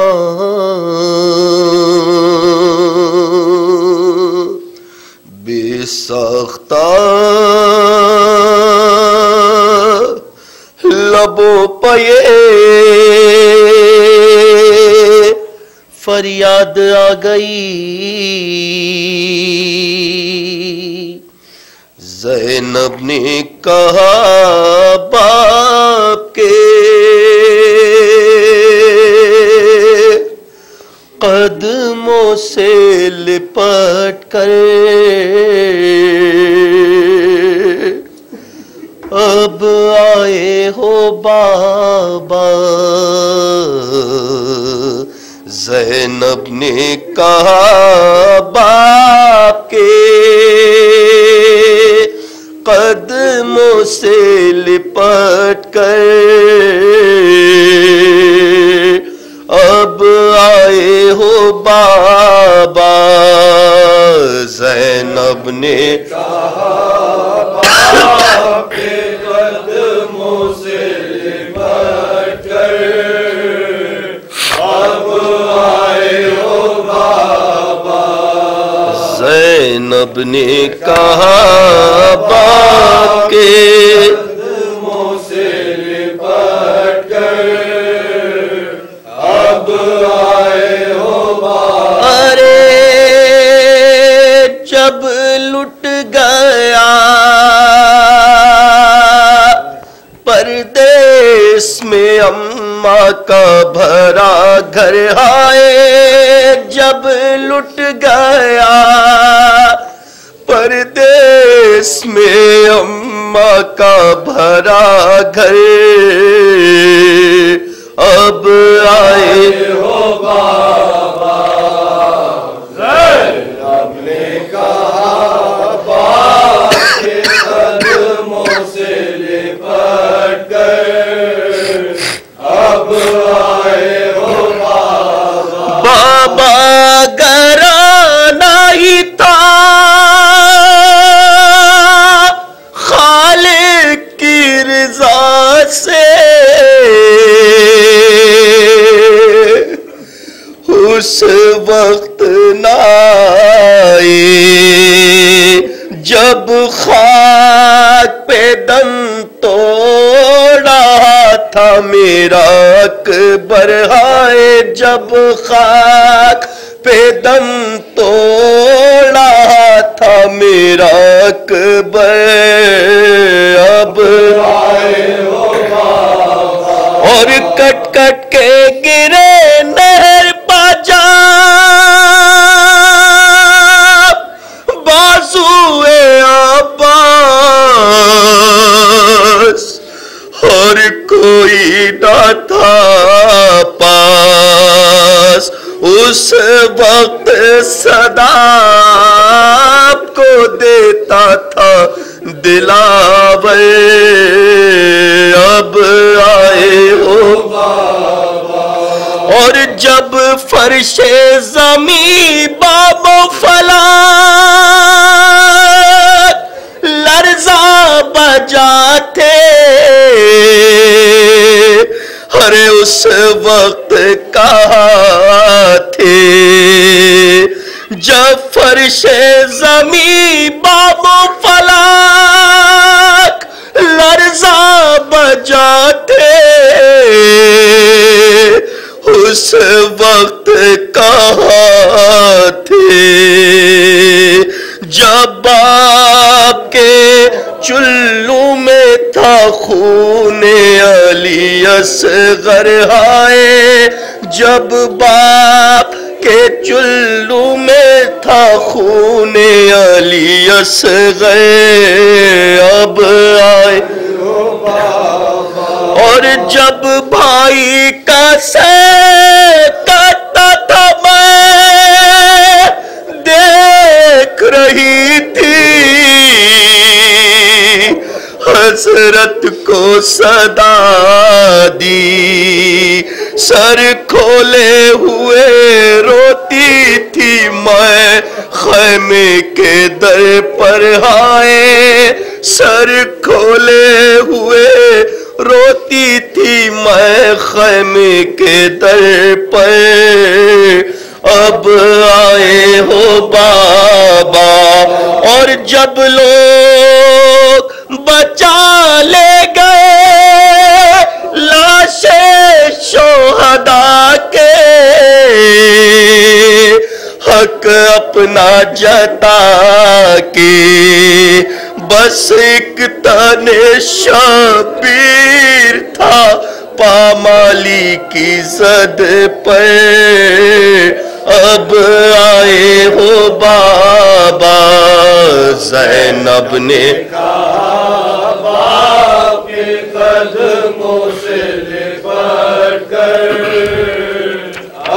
بے ساختہ لبوں پہ فریاد آ گئی، زینب نے کہا باپ کے قدموں سے لپٹ کر اب آئے ہو بابا، زینب نے کہا باپ کے قدموں سے لپٹ کر اب آئے ہو بابا، زینب نے کہا باپ کے قدموں سے لپٹ کر اب آئے ہو بابا، زینب نے کہا باپ کے قدموں سے لپٹ کر اب آئے ہو بابا، ارے جب لٹ گیا میں اماں کا بھرا گھر آئے جب لٹ گیا پردیس میں اماں کا بھرا گھر اب آئے ہو بابا اب نے کہا باپ کے قدموں سے لپٹ کر اب آئے ہو بابا بابا گرانا ہی تھا خالق کی رضا سے اس وقت نہ آئے جب خاک پہ دم توڑا تھا میرا اکبر ہائے جب خاک پہ دم توڑا تھا میرا اکبر اب آئے ہو بابا اور کٹ کٹ کے گرے نہر باجا بازوئے عباس اور کوئی نہ تھا پاس اس وقت صدا آپ کو دیتا تھا دلاور اب آئے ہو بابا اور جب فرش زمین باب و فلک لرزا بجاتے ارے اس وقت کہاں تھے جب فرش زمین باب و فلک لرزا بجاتے اس وقت کہاں تھے جب باپ کے چلو میں تھا خون علی اصغر ہائے جب باپ کے چلو میں تھا خون علی اصغر اب آئے اور جب بھائی کا سر کٹتا تھا میں دیکھ رہی تھی حضرت کو صدا دی سر کھولے ہوئے روتی تھی میں خیمے کے در پر آئے سر کھولے ہوئے روتی تھی میں خیمے کے در پر اب آئے ہو بابا اور جب لوگ بچا لے گئے لاشیں شہداء کے حق اپنا جتا کے بس ایک تن شبیر تھا پامالی کی زد پر اب آئے ہو بابا زینب نے کہا باپ کے قدموں سے لپٹ کر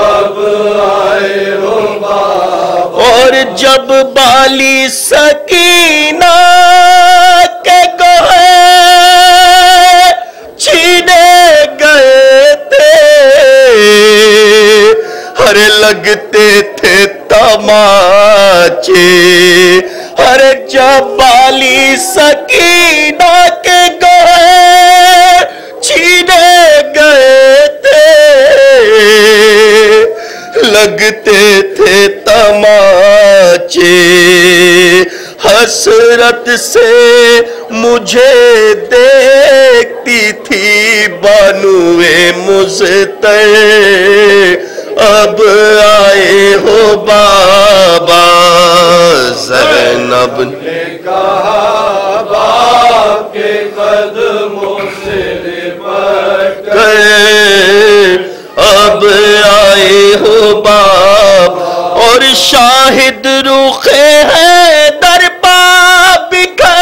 اب آئے ہو بابا اور جب بالی سکینہ کے گوہے چھینے گئے تھے ہر لگتے تھے تماچے ہر جب بالی سکینہ کے گوہے چھینے گئے تھے لگتے تھے تماچے حسرت سے مجھے دیکھتی تھی بانوئے مزتر اب آئے ہو بابا زینب نے کہا باپ کے قدموں سے لپٹ کر اور شاہد روخے ہیں در پا بکھر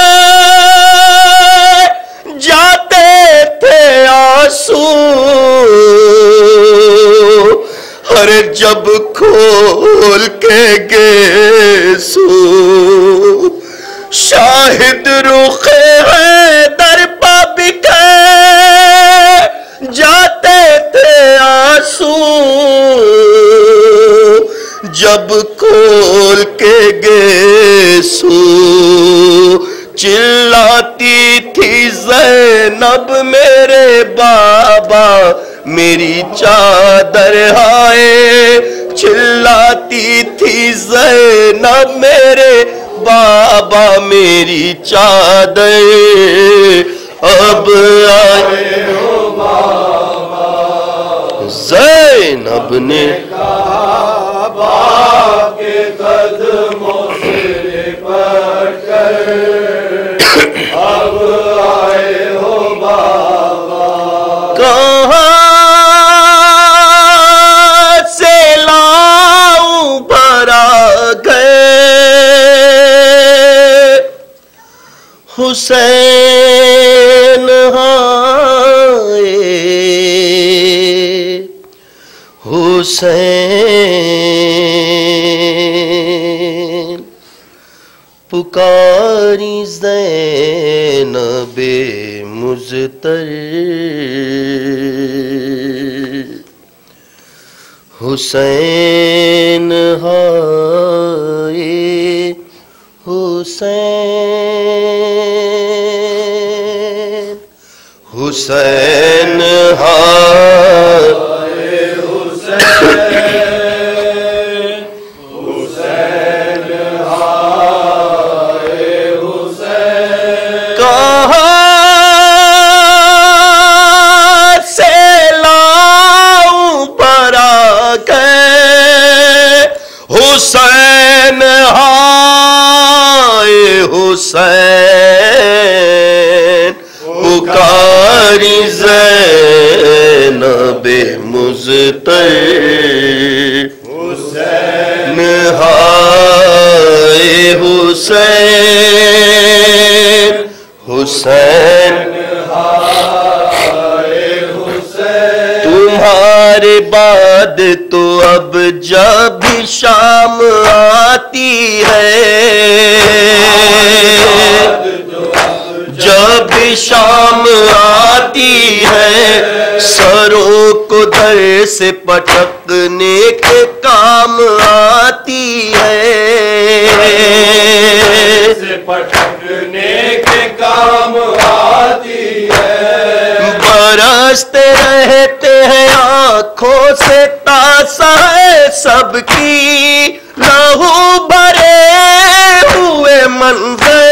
جاتے تھے آنسو، ہر جب کھول کے گیسو شاہد روخے ہیں در پا بکھر جاتے تھے آنسو، جب کھول کے گیسو چلاتی تھی زینب میرے بابا میری چادر ہائے، چلاتی تھی زینب میرے بابا میری چادر اب آئے ہو بابا، زینب نے کعبہ کے قدموں سے لپٹ کر اب آئے ہو بابا، کہاں سے لاؤں بھرا گئے حسین ہائے حسین پکاری زینب مزتر، حسین ہائے حسین، حسین ہائے حسین، حسین ہائے حسین، کہاں سے لاؤں بھرا گئے حسین ہائے حسین پکاری زینب مزتر، حسین ہائے حسین، حسین ہائے حسین، تمہارے بعد تو اب جب شام آتی ہے، جب شام آتی ہے سروں کو در سے پٹکنے کے کام آتی ہے، سے پٹکنے کے کام آتی ہے، برستے رہتے ہیں آنکھوں سے تاسا ہے سب کی، لہو بھرے ہوئے منظر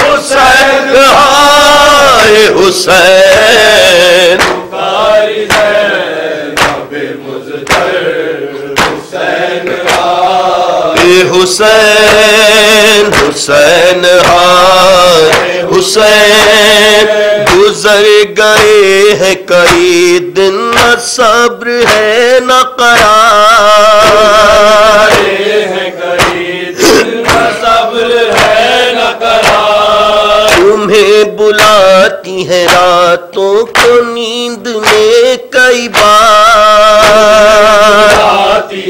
حسین ہائے حسین، پکاری زینب مزتر، حسین ہائے حسین، حسین ہائے حسین، گزر گئے ہیں کئی دن نہ صبر ہے نہ قرار، صبر ہے نہ قرار، تمہیں بلاتی ہے راتوں کو نیند میں کئی بار،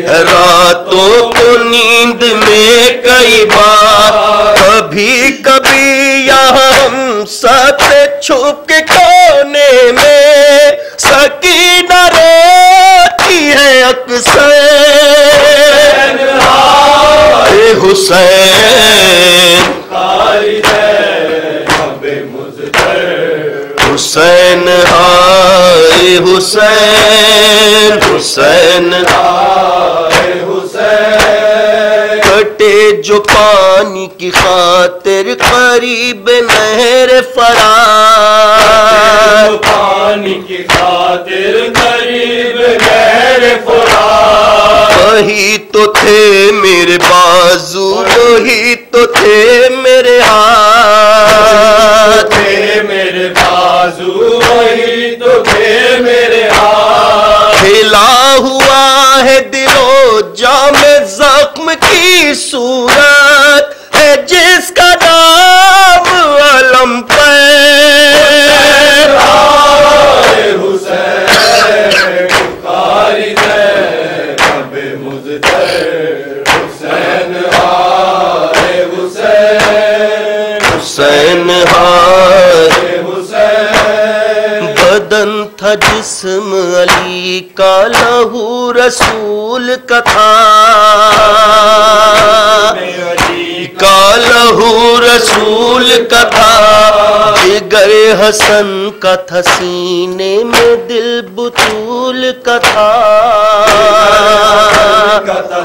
راتوں کو نیند میں کئی بار، کبھی کبھی یہاں ہم ساتھ چھپ کے کونے میں سکینہ روتی ہے اکثر حسین، حسین ہائے حسین، حسین کٹے جو پانی کی خاطر قریب نہر فرات، پانی کی خاطر قریب نہر فرات، وہی تو تھے میرے بازو وہی تو تھے میرے ہاتھ، میرے بازو وہی تو تھے میرے ہاتھ، کھلا ہوا ہے دل و جام زخم صورت ہے جس کا نام علم پہ حسین پکاری دے رب مزدر حسین ہائے حسین حسین ہائے حسین بدن تھا جسم علی کا لہو رسول کا تھا کا لہو رسول کا تھا جگر حسن کا تھا سینے میں دل بطول کا تھا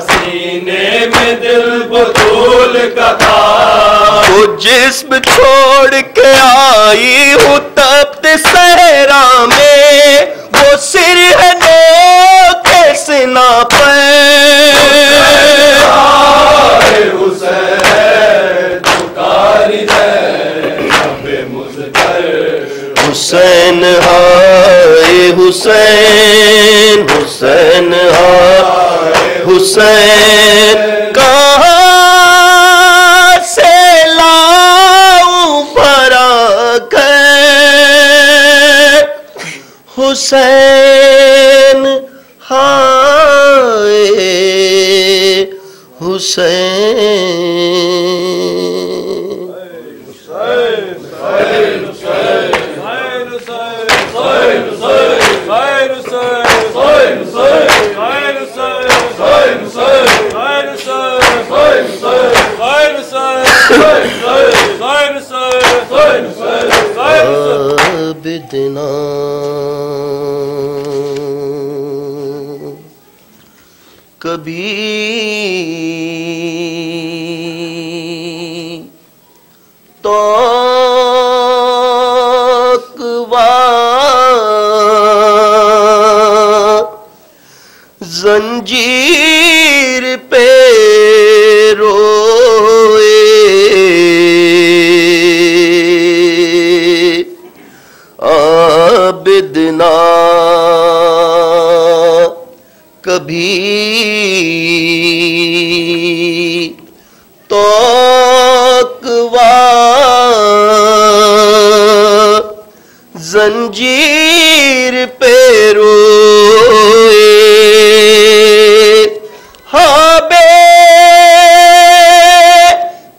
سینے میں دل بطول کا تھا وہ جسم چھوڑ کے آئی ہوں تپت صحرا میں وہ سر ہے نو کے سنا پہ حسین پکاری دے رب مزدر حسین ہائے حسین حسین ہائے حسین کہاں سے لاؤں فرق ہے حسین ہائے حسین عابدنا کبھی زنجیر پہ روئے عابدنا کبھی توقوا زنجیر پہ روئے ہاں بے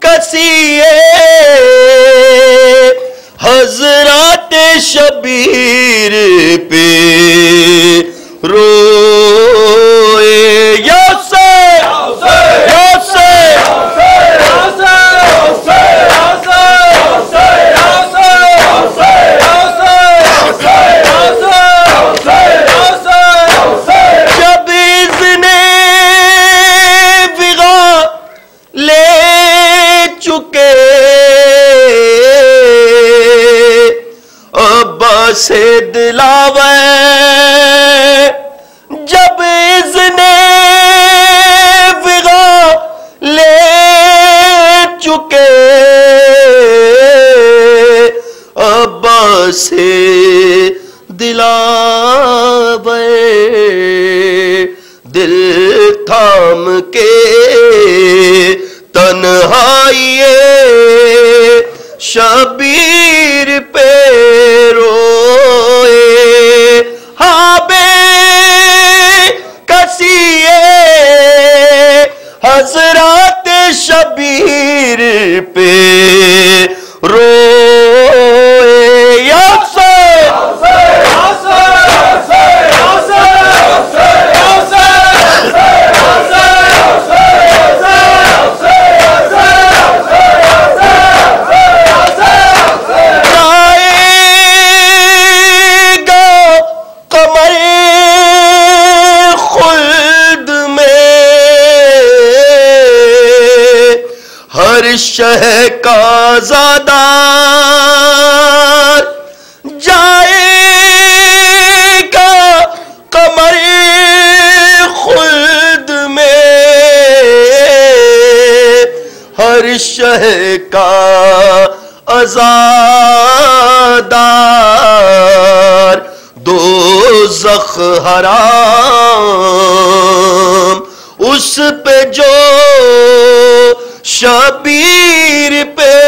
کسیے حضرات شبیر پہ روئے سے دلاوے جب اذن وغا لے چکے ابا سے دلاوے دل تھام کے تنہائی شبیر پہ روئے ہاں بے کسیے حضرات شبیر پہ روئے شہ کا زادار جائے گا قمر خلد میں ہر شہ کا عزادار دوزخ حرام اس پہ جو شبیر پہ